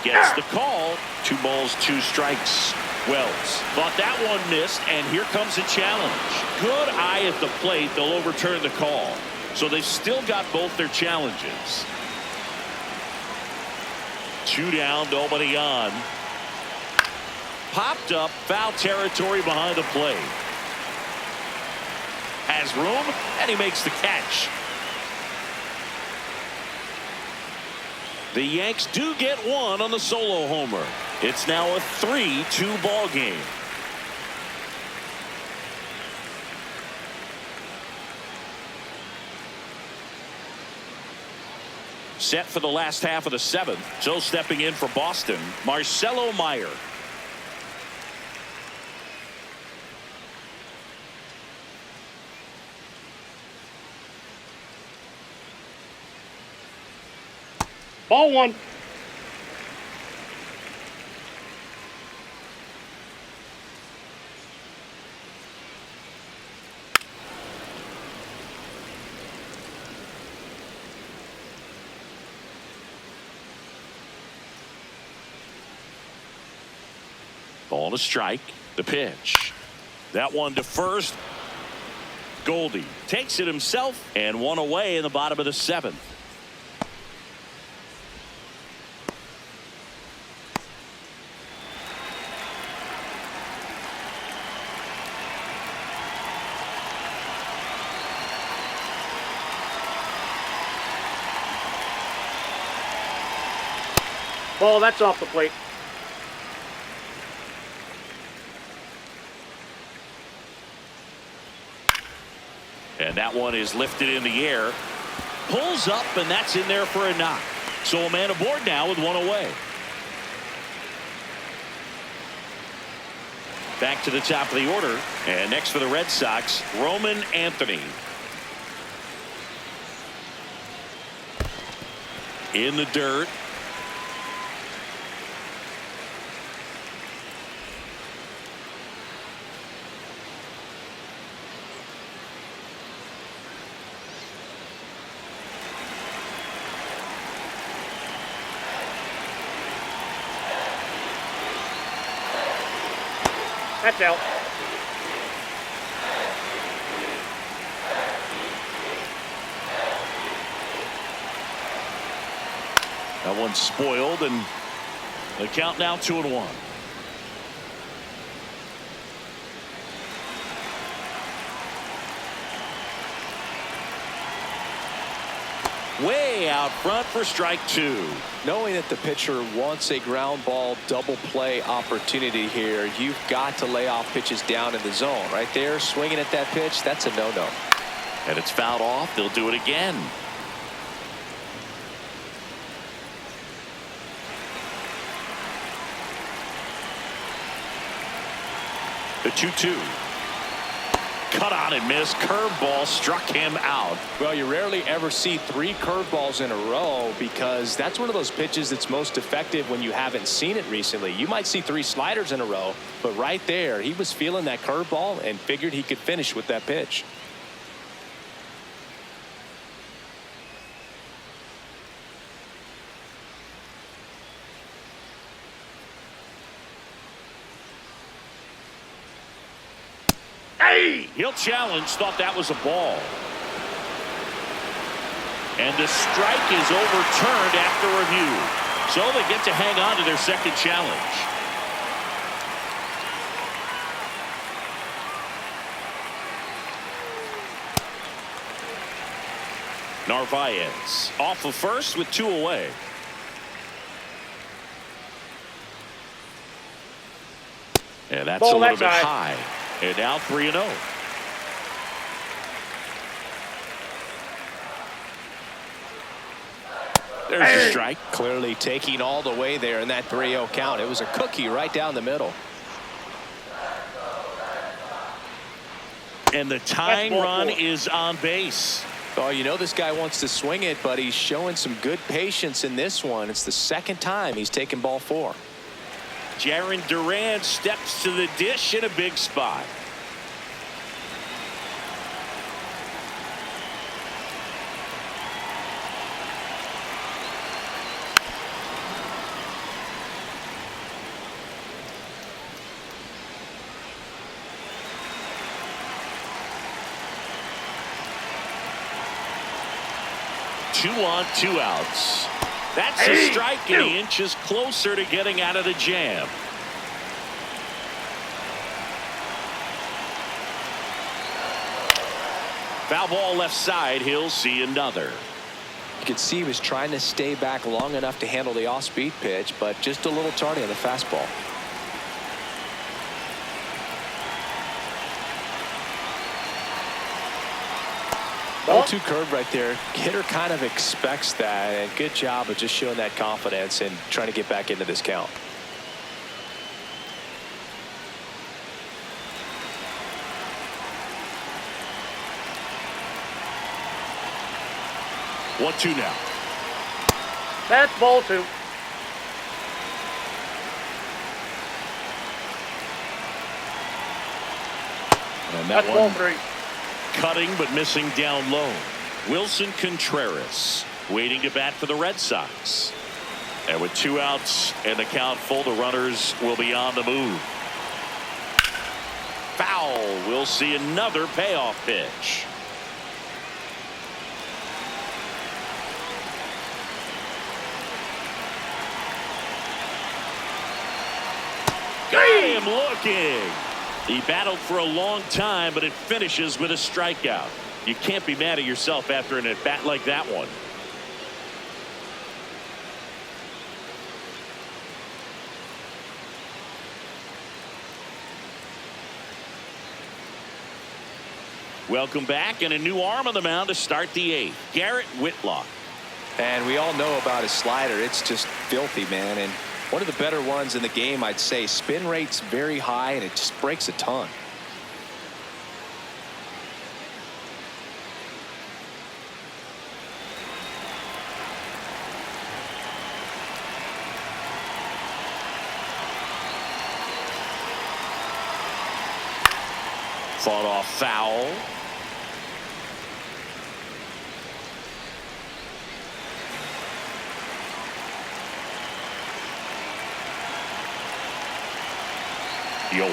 Gets the call. 2 balls, 2 strikes. Wells thought that one missed, and here comes a challenge. Good eye at the plate. They'll overturn the call. So they've still got both their challenges. 2 down, nobody on. Popped up, foul territory behind the plate. Has room, and he makes the catch. The Yanks do get one on the solo homer. It's now a 3-2 ball game. Set for the last half of the 7th. So stepping in for Boston, Marcelo Meyer. Ball one. Ball to strike. The pitch. That one to first. Goldie takes it himself and one away in the bottom of the 7th. Ball, that's off the plate. And that one is lifted in the air. Pulls up, and that's in there for a knock. So a man aboard now with one away. Back to the top of the order. And next for the Red Sox, Roman Anthony. in the dirt. That's out. That one's spoiled, and the count now 2-1. Way out front for strike 2. Knowing that the pitcher wants a ground ball double play opportunity here, you've got to lay off pitches down in the zone. Right there, swinging at that pitch, that's a no-no. And it's fouled off. They'll do it again. The 2-2. Cut on and miss. Curveball struck him out. Well, you rarely ever see 3 curveballs in a row because that's one of those pitches that's most effective when you haven't seen it recently. You might see 3 sliders in a row, but right there, he was feeling that curveball and figured he could finish with that pitch. He'll challenge. Thought that was a ball. And the strike is overturned after review. So they get to hang on to their second challenge. Narvaez off of first with 2 away. And that's a little bit high. And now 3-0. There's a strike. Clearly taking all the way there in that 3-0 count. It was a cookie right down the middle. And the tying run is on base. Oh, you know this guy wants to swing it, but he's showing some good patience in this one. It's the second time he's taken ball 4. Jarren Duran steps to the dish in a big spot. Two on, 2 outs. That's a strike, and he inches closer to getting out of the jam. Foul ball left side. He'll see another. You could see he was trying to stay back long enough to handle the off-speed pitch, but just a little tardy on the fastball. 0-2 curve right there. Hitter kind of expects that, and good job of just showing that confidence and trying to get back into this count. One, 2 now. That's ball 2. And that That's one ball 3. cutting but missing down low. Wilson Contreras waiting to bat for the Red Sox. And with 2 outs and the count full, the runners will be on the move. Foul. We'll see another payoff pitch. Got him looking. He battled for a long time, but it finishes with a strikeout. You can't be mad at yourself after an at-bat like that one. Welcome back, and a new arm on the mound to start the 8th. Garrett Whitlock. And we all know about his slider. It's just filthy, man. And one of the better ones in the game, I'd say. Spin rate's very high, and it just breaks a ton. Fought off foul. The 0-1.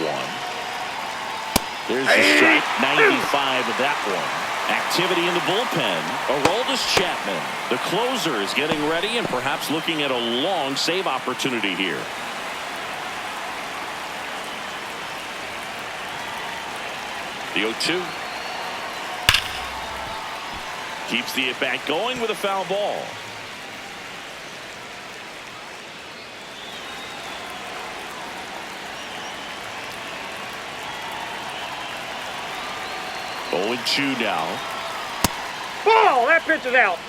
There's the strike. 95 of that one. Activity in the bullpen. Aroldis Chapman, the closer, is getting ready and perhaps looking at a long save opportunity here. The 0-2. Keeps the at-bat going with a foul ball. Oh, 0-2 now. Ball! That pitch is out.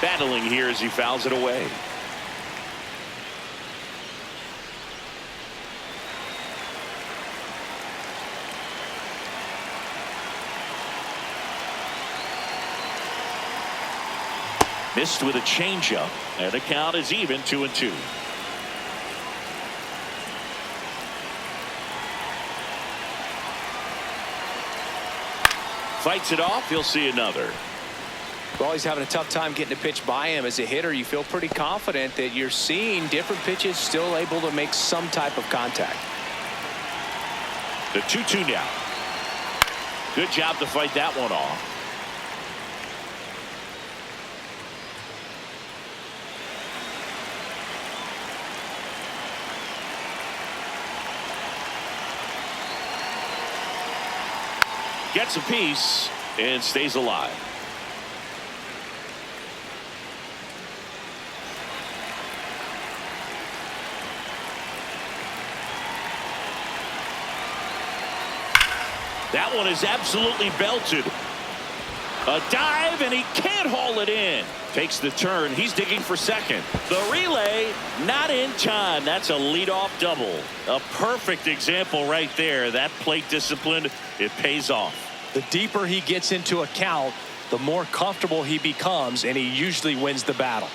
Battling here as he fouls it away. Missed with a changeup, and the count is even 2-2. Fights it off. He'll see another. Well, he's having a tough time getting a pitch by him. As a hitter, you feel pretty confident that you're seeing different pitches still able to make some type of contact. The 2-2 now. Good job to fight that one off. Gets a piece and stays alive. That one is absolutely belted. A dive, and he can't haul it in. Takes the turn. He's digging for second. The relay not in time. That's a leadoff double. A perfect example right there. That plate discipline, it pays off. The deeper he gets into a count, the more comfortable he becomes, and he usually wins the battle.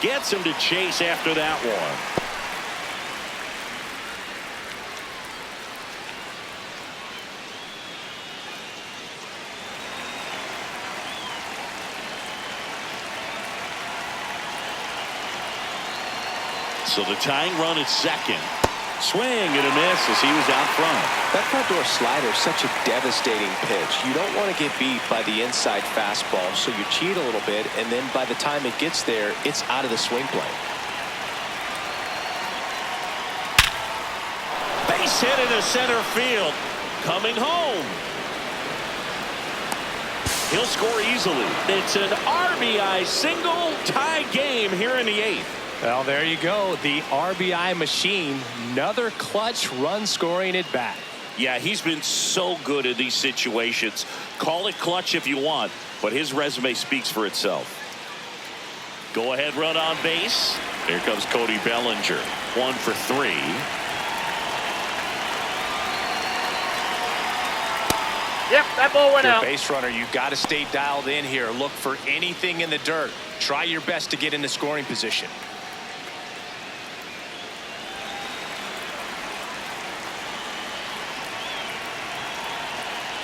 Gets him to chase after that one. So the tying run at second. Swing and a miss as he was out front. That front door slider is such a devastating pitch. You don't want to get beat by the inside fastball, so you cheat a little bit, and then by the time it gets there, it's out of the swing plane. Base hit into center field. Coming home. He'll score easily. It's an RBI single, tie game here in the 8th. Well, there you go. The RBI machine. Another clutch run scoring at bat. Yeah, he's been so good in these situations. Call it clutch if you want, but his resume speaks for itself. Go ahead run on base. Here comes Cody Bellinger. 1 for 3. Yep, that ball went out. Base runner, you got to stay dialed in here. Look for anything in the dirt. Try your best to get in the scoring position.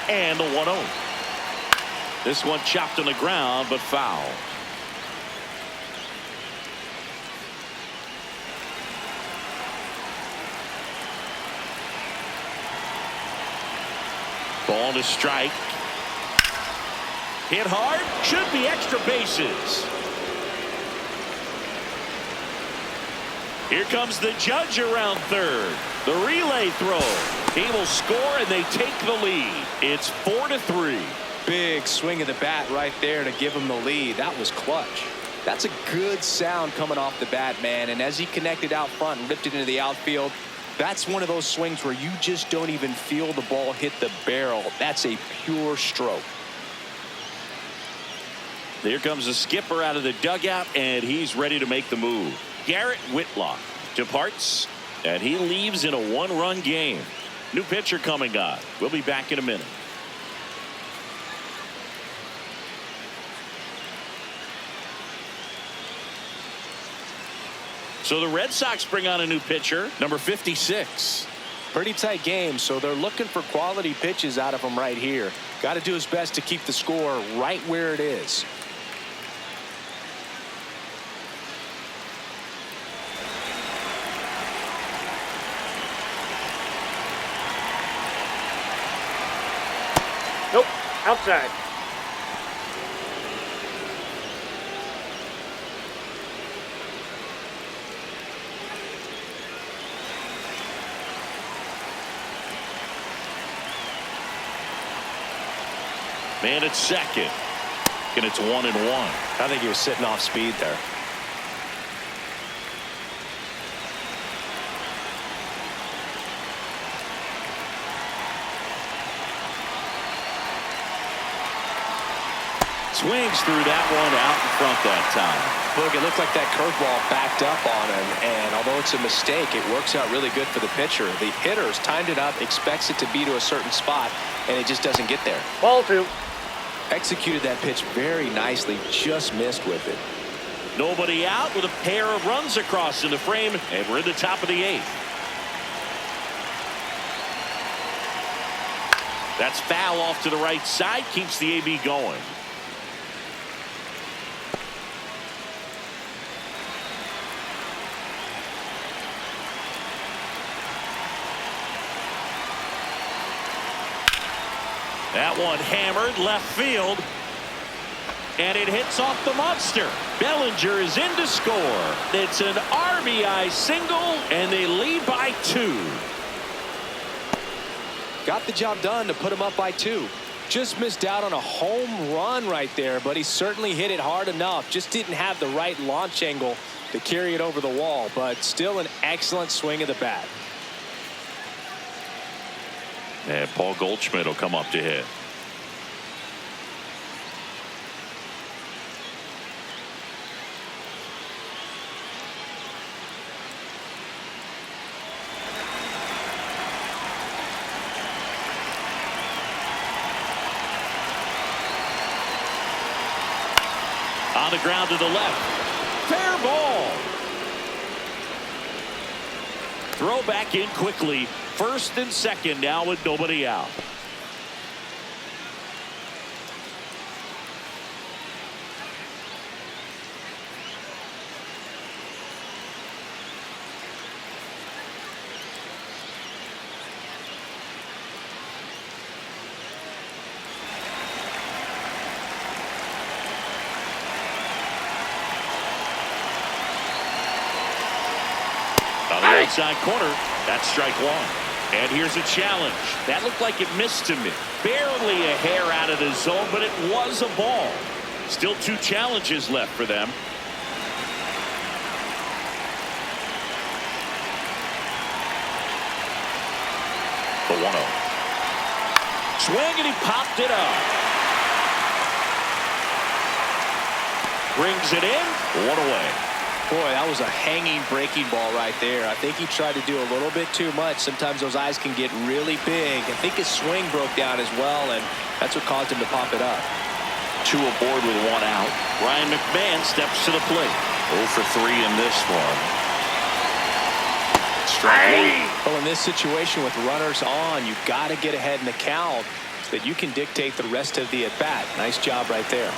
And the 1-0. This one chopped on the ground, but foul. Ball to strike. Hit hard. Should be extra bases. Here comes the judge around third. The relay throw. He will score, and they take the lead. It's 4-3. Big swing of the bat right there to give him the lead. That was clutch. That's a good sound coming off the bat, man. And as he connected out front and ripped it into the outfield, that's one of those swings where you just don't even feel the ball hit the barrel. That's a pure stroke. Here comes the skipper out of the dugout, and he's ready to make the move. Garrett Whitlock departs, and he leaves in a one-run game. New pitcher coming on. We'll be back in a minute. So the Red Sox bring on a new pitcher, number 56. Pretty tight game, so they're looking for quality pitches out of him right here. Got to do his best to keep the score right where it is. Nope, outside. Man at second, and it's 1-1. I think he was sitting off speed there. Swings through that one out in front that time. Look, it looked like that curveball backed up on him, and although it's a mistake, it works out really good for the pitcher. The hitter's timed it up, expects it to be to a certain spot, and it just doesn't get there. Ball 2. Executed that pitch very nicely, just missed with it. Nobody out with a pair of runs across in the frame, and we're in the top of the 8th. That's foul off to the right side, keeps the AB going. That one hammered left field, and it hits off the monster. Bellinger is in to score. It's an RBI single, and they lead by 2. Got the job done to put him up by 2. Just missed out on a home run right there, but he certainly hit it hard enough. Just didn't have the right launch angle to carry it over the wall, but still an excellent swing of the bat. And Paul Goldschmidt will come up to hit. On the ground to the left. Fair ball. Throw back in quickly. First and second now with nobody out. On the outside corner, that's strike 1. And here's a challenge. That looked like it missed him. Barely a hair out of the zone, but it was a ball. Still 2 challenges left for them. The 1-0. Swing, and he popped it up. Brings it in. 1 away. Boy, that was a hanging breaking ball right there. I think he tried to do a little bit too much. Sometimes those eyes can get really big. I think his swing broke down as well, and that's what caused him to pop it up. 2 aboard with 1 out. Ryan McMahon steps to the plate. 0 for 3 in this one. Strike 1. Well, in this situation with runners on, you've got to get ahead in the count so that you can dictate the rest of the at-bat. Nice job right there.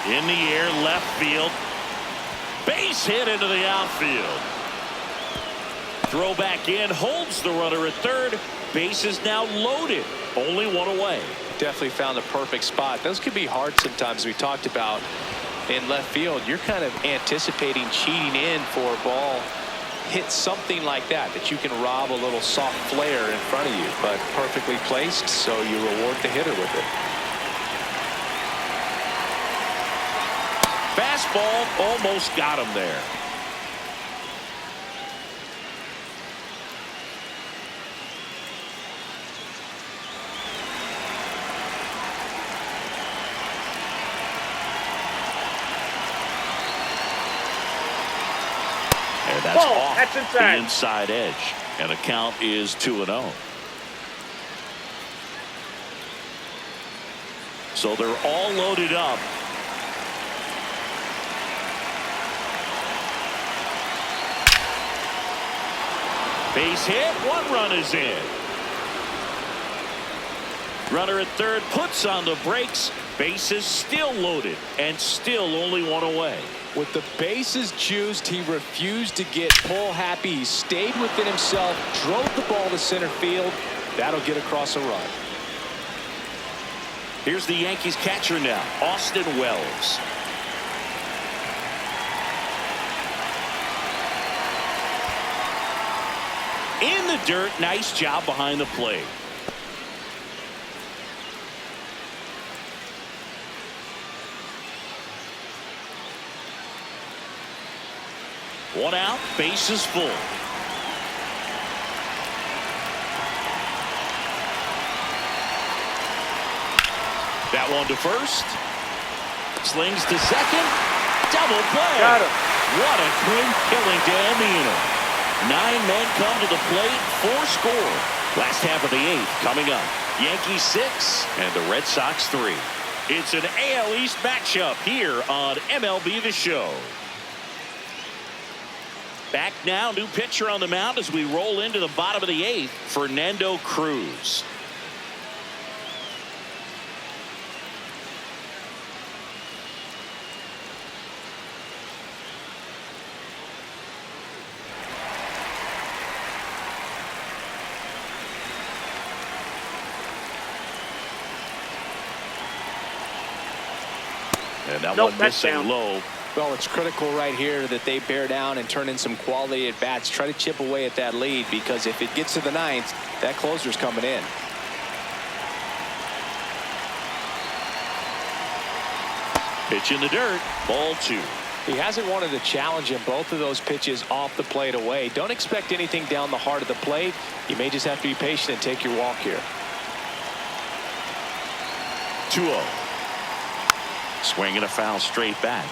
In the air, left field. Base hit into the outfield. Throw back in, holds the runner at third. Base is now loaded. Only 1 away. Definitely found the perfect spot. Those could be hard sometimes. We talked about in left field. You're kind of anticipating cheating in for a ball. Hit something like that you can rob a little soft flare in front of you, but perfectly placed, so you reward the hitter with it. Fastball almost got him there. And that's off That's inside. the inside edge. And the count is 2-0. So they're all loaded up. Base hit. One run is in. Runner at third puts on the brakes. Bases still loaded and still only one away. With the bases juiced, he refused to get pull happy. He stayed within himself, drove the ball to center field. That'll get across a run. Here's the Yankees catcher now, Austin Wells. In the dirt, nice job behind the plate. One out, bases full. That one to first. Slings to second. Double play. Got him. What a quick killing to Amino. 9 men come to the plate, 4 score. Last half of the 8th coming up. Yankees 6 and the Red Sox 3. It's an AL East matchup here on MLB The Show. Back now, new pitcher on the mound as we roll into the bottom of the 8th, Fernando Cruz. And that one missing low. Well, it's critical right here that they bear down and turn in some quality at bats. Try to chip away at that lead, because if it gets to the 9th, that closer's coming in. Pitch in the dirt. Ball 2. He hasn't wanted to challenge him. Both of those pitches off the plate away. Don't expect anything down the heart of the plate. You may just have to be patient and take your walk here. 2-0. Swing and a foul straight back.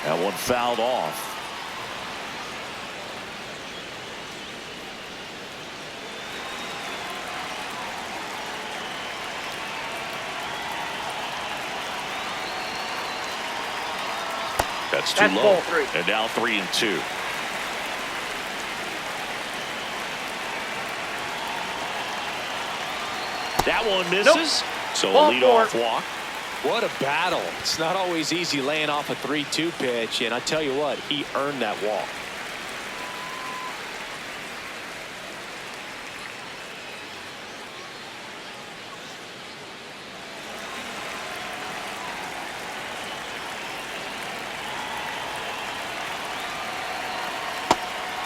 That one fouled off. That's too low. Ball 3. And now 3-2. That one misses. So Ball a leadoff 4. walk. What a battle. It's not always easy laying off a 3-2 pitch, and I tell you what, he earned that walk.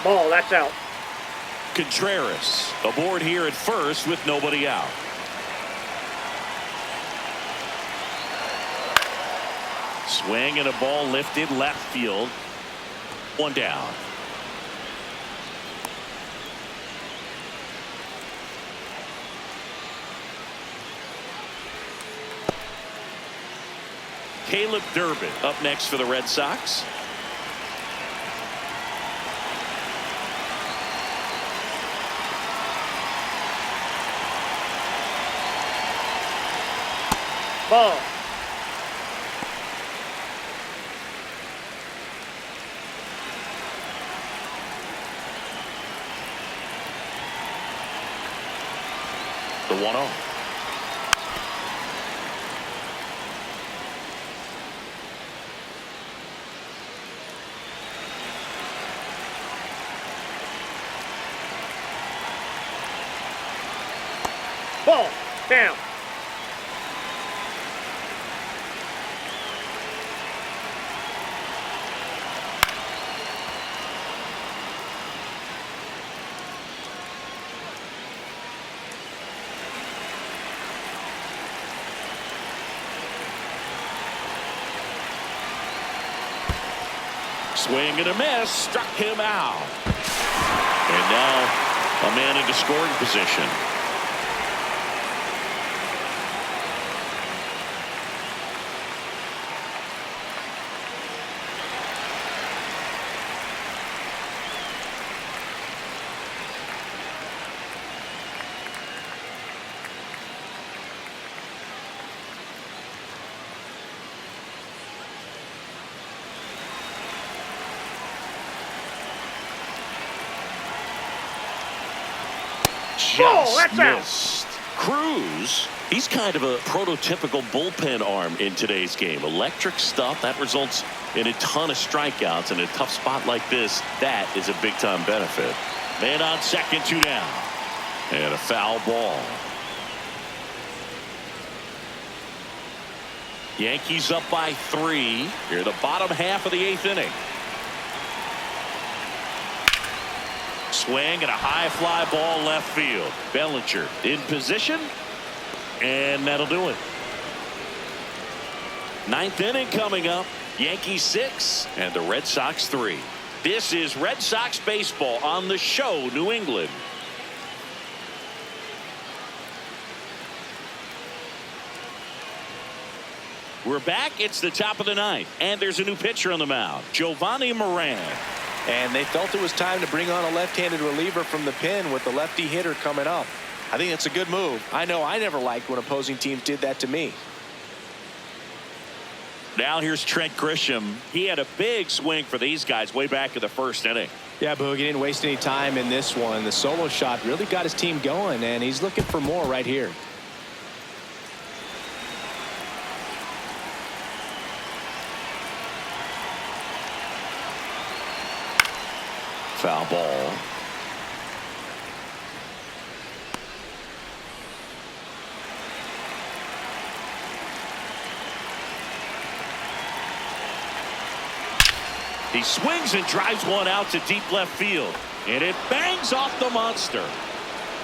Ball, that's out. Contreras aboard here at first with nobody out. Swing and a ball lifted left field. One down. Caleb Durbin up next for the Red Sox. Ball. The 1-0. Ball. Down. Swing and a miss, struck him out. And now A man into scoring position. Oh, that's out. Missed. Cruz, he's kind of a prototypical bullpen arm in today's game. Electric stuff that results in a ton of strikeouts. In a tough spot like this, that is a big time benefit. Man on second, 2 down, and a foul ball. Yankees up by 3 here, the bottom half of the 8th inning. Swing and a high fly ball left field. Bellinger in position, and that'll do it. 9th inning coming up. Yankees 6 and the Red Sox 3. This is Red Sox baseball on the show, New England. We're back. It's the top of the 9th, and there's a new pitcher on the mound, Giovanni Moran. And they felt it was time to bring on a left-handed reliever from the pen with the lefty hitter coming up. I think it's a good move. I know I never liked when opposing teams did that to me. Now here's Trent Grisham. He had a big swing for these guys way back in the 1st inning. Yeah, Boog, he didn't waste any time in this one. The solo shot really got his team going, and he's looking for more right here. Foul ball. He swings and drives one out to deep left field, and it bangs off the monster.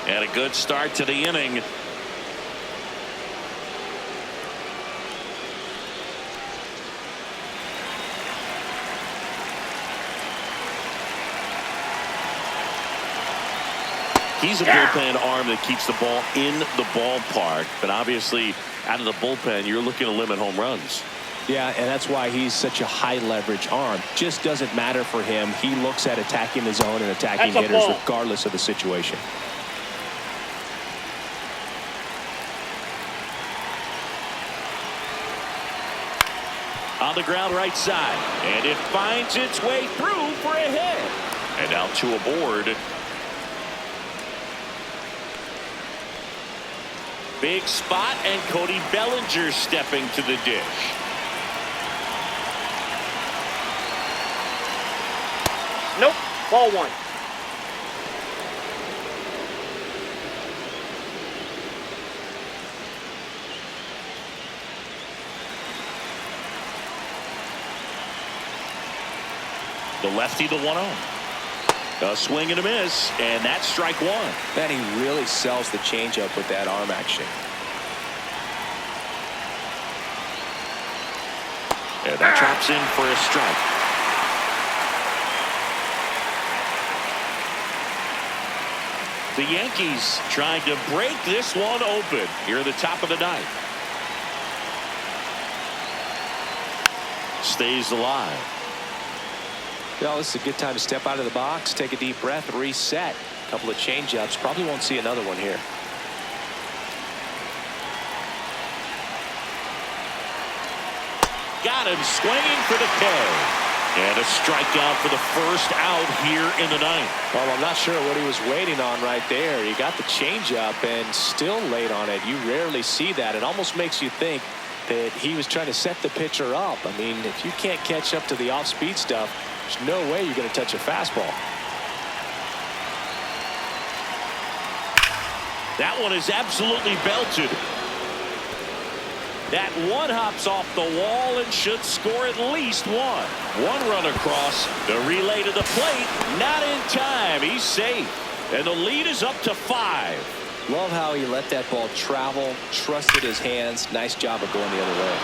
And a good start to the inning. He's a bullpen arm that keeps the ball in the ballpark, but obviously out of the bullpen you're looking to limit home runs. Yeah, and that's why he's such a high leverage arm. Just doesn't matter for him. He looks at attacking the zone and attacking hitters regardless of the situation. On the ground right side, and it finds its way through for a hit. And now 2 aboard. Big spot, and Cody Bellinger stepping to the dish. Nope. Ball 1. The lefty, the 1-0. A swing and a miss, and that's strike 1. Man, he really sells the changeup with that arm action. And that drops in for a strike. The Yankees trying to break this one open here at the top of the 9th. Stays alive. Well, this is a good time to step out of the box, take a deep breath, reset. A couple of change-ups. Probably won't see another one here. Got him swinging for the K. And a strikeout for the first out here in the 9th. Well, I'm not sure what he was waiting on right there. He got the changeup and still late on it. You rarely see that. It almost makes you think that he was trying to set the pitcher up. I mean, if you can't catch up to the off-speed stuff, there's no way you're going to touch a fastball. That one is absolutely belted. That one hops off the wall and should score at least 1. 1 run across. The relay to the plate. Not in time. He's safe. And the lead is up to 5. Love how he let that ball travel, trusted his hands. Nice job of going the other way.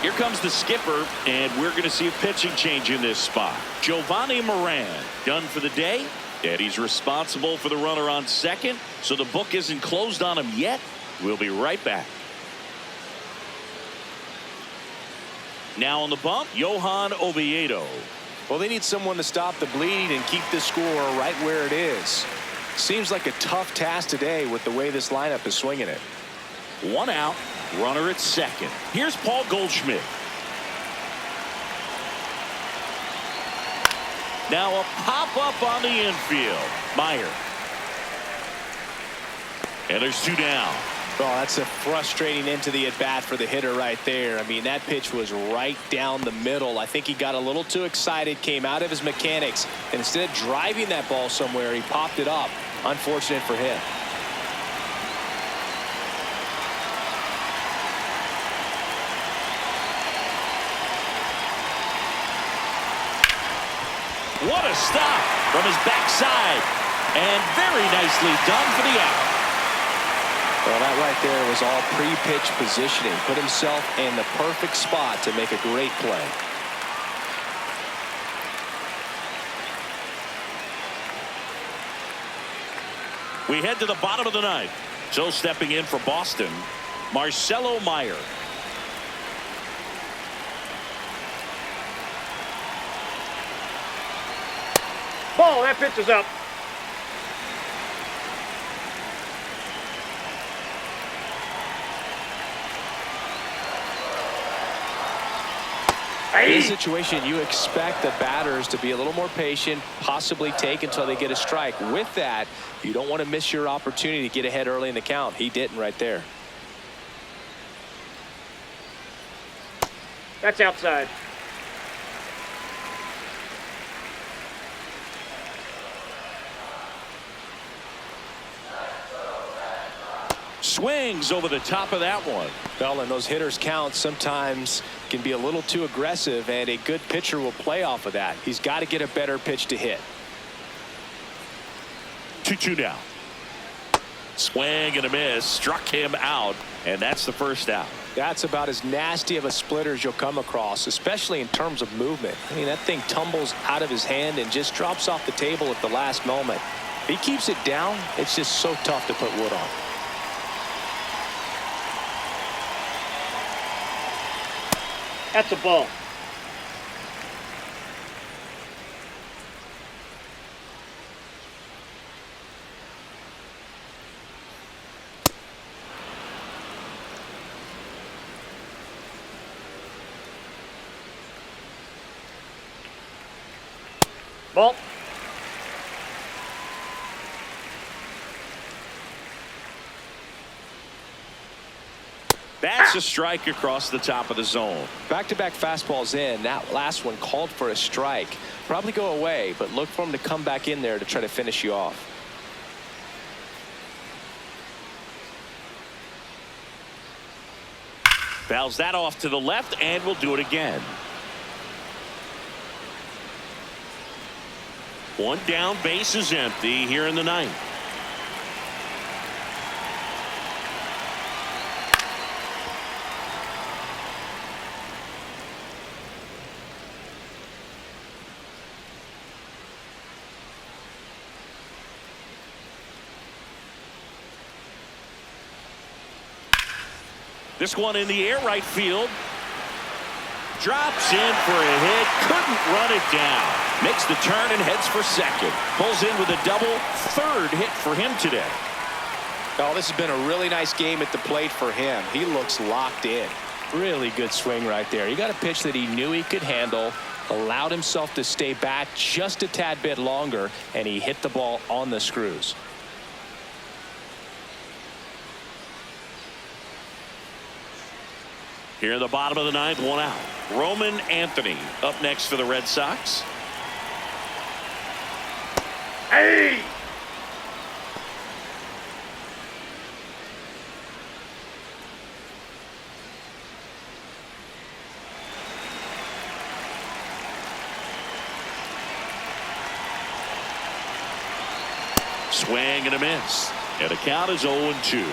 Here comes the skipper, and we're going to see a pitching change in this spot. Giovanni Moran done for the day, and he's responsible for the runner on second, so the book isn't closed on him yet. We'll be right back. Now on the bump, Johan Oviedo. Well, they need someone to stop the bleeding and keep the score right where it is. Seems like a tough task today with the way this lineup is swinging it. 1 out, runner at second. Here's Paul Goldschmidt. Now a pop-up on the infield. Meyer. And there's 2 down. Oh, that's a frustrating end to the at-bat for the hitter right there. I mean, that pitch was right down the middle. I think he got a little too excited, came out of his mechanics, and instead of driving that ball somewhere, he popped it up. Unfortunate for him. What a stop from his backside. And very nicely done for the out. Well, that right there was all pre-pitch positioning. Put himself in the perfect spot to make a great play. We head to the bottom of the ninth. So stepping in for Boston, Marcelo Meyer. Ball, that pitch is up. In this situation, you expect the batters to be a little more patient, possibly take until they get a strike. With that, you don't want to miss your opportunity to get ahead early in the count. He didn't right there. That's outside. Swings over the top of that one. Well, and those hitters' counts sometimes can be a little too aggressive, and a good pitcher will play off of that. He's got to get a better pitch to hit. 2-2 now. Swing and a miss. Struck him out, and that's the first out. That's about as nasty of a splitter as you'll come across, especially in terms of movement. I mean, that thing tumbles out of his hand and just drops off the table at the last moment. If he keeps it down, it's just so tough to put wood on. That's a ball. Ball. That's a strike across the top of the zone. Back-to-back fastballs in. That last one called for a strike. Probably go away, but look for him to come back in there to try to finish you off. Fouls that off to the left, and we'll do it again. 1 down, base is empty here in the ninth. This one in the air, right field. Drops in for a hit. Couldn't run it down. Makes the turn and heads for second. Pulls in with a double. 3rd hit for him today. Oh, this has been a really nice game at the plate for him. He looks locked in. Really good swing right there. He got a pitch that he knew he could handle, allowed himself to stay back just a tad bit longer, and he hit the ball on the screws. Here in the bottom of the ninth, 1 out. Roman Anthony up next for the Red Sox. Hey! Swing and a miss. And the count is 0-2.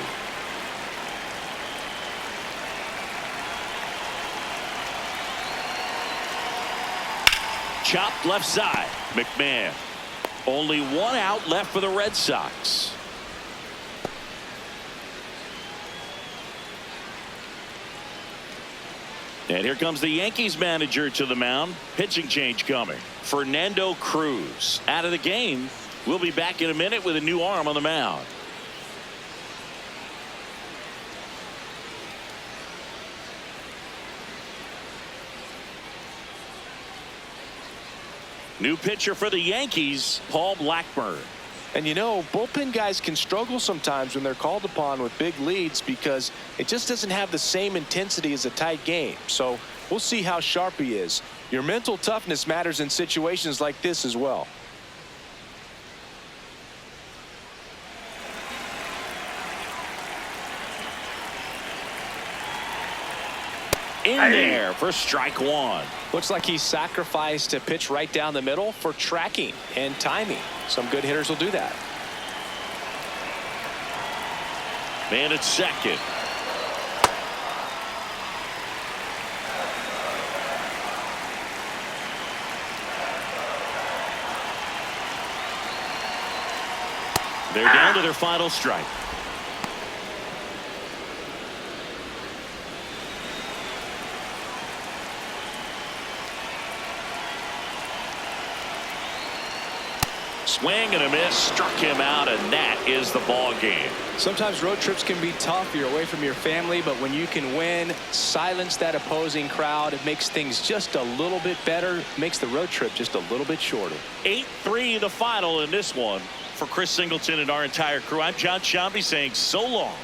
chopped left side. McMahon. Only one out left for the Red Sox. And here comes the Yankees manager to the mound. Pitching change coming. Fernando Cruz out of the game. We'll be back in a minute with a new arm on the mound. New pitcher for the Yankees, Paul Blackburn. And you know, bullpen guys can struggle sometimes when they're called upon with big leads because it just doesn't have the same intensity as a tight game. So we'll see how sharp he is. Your mental toughness matters in situations like this as well. In there for strike one. Looks like he sacrificed to pitch right down the middle for tracking and timing. Some good hitters will do that. Man at second. They're down to their final strike. Swing and a miss, struck him out, and that is the ball game. Sometimes road trips can be tough. You're away from your family, but when you can win, silence that opposing crowd, it makes things just a little bit better, makes the road trip just a little bit shorter. 8-3 the final in this one. For Chris Singleton and our entire crew, I'm John Shambi saying so long.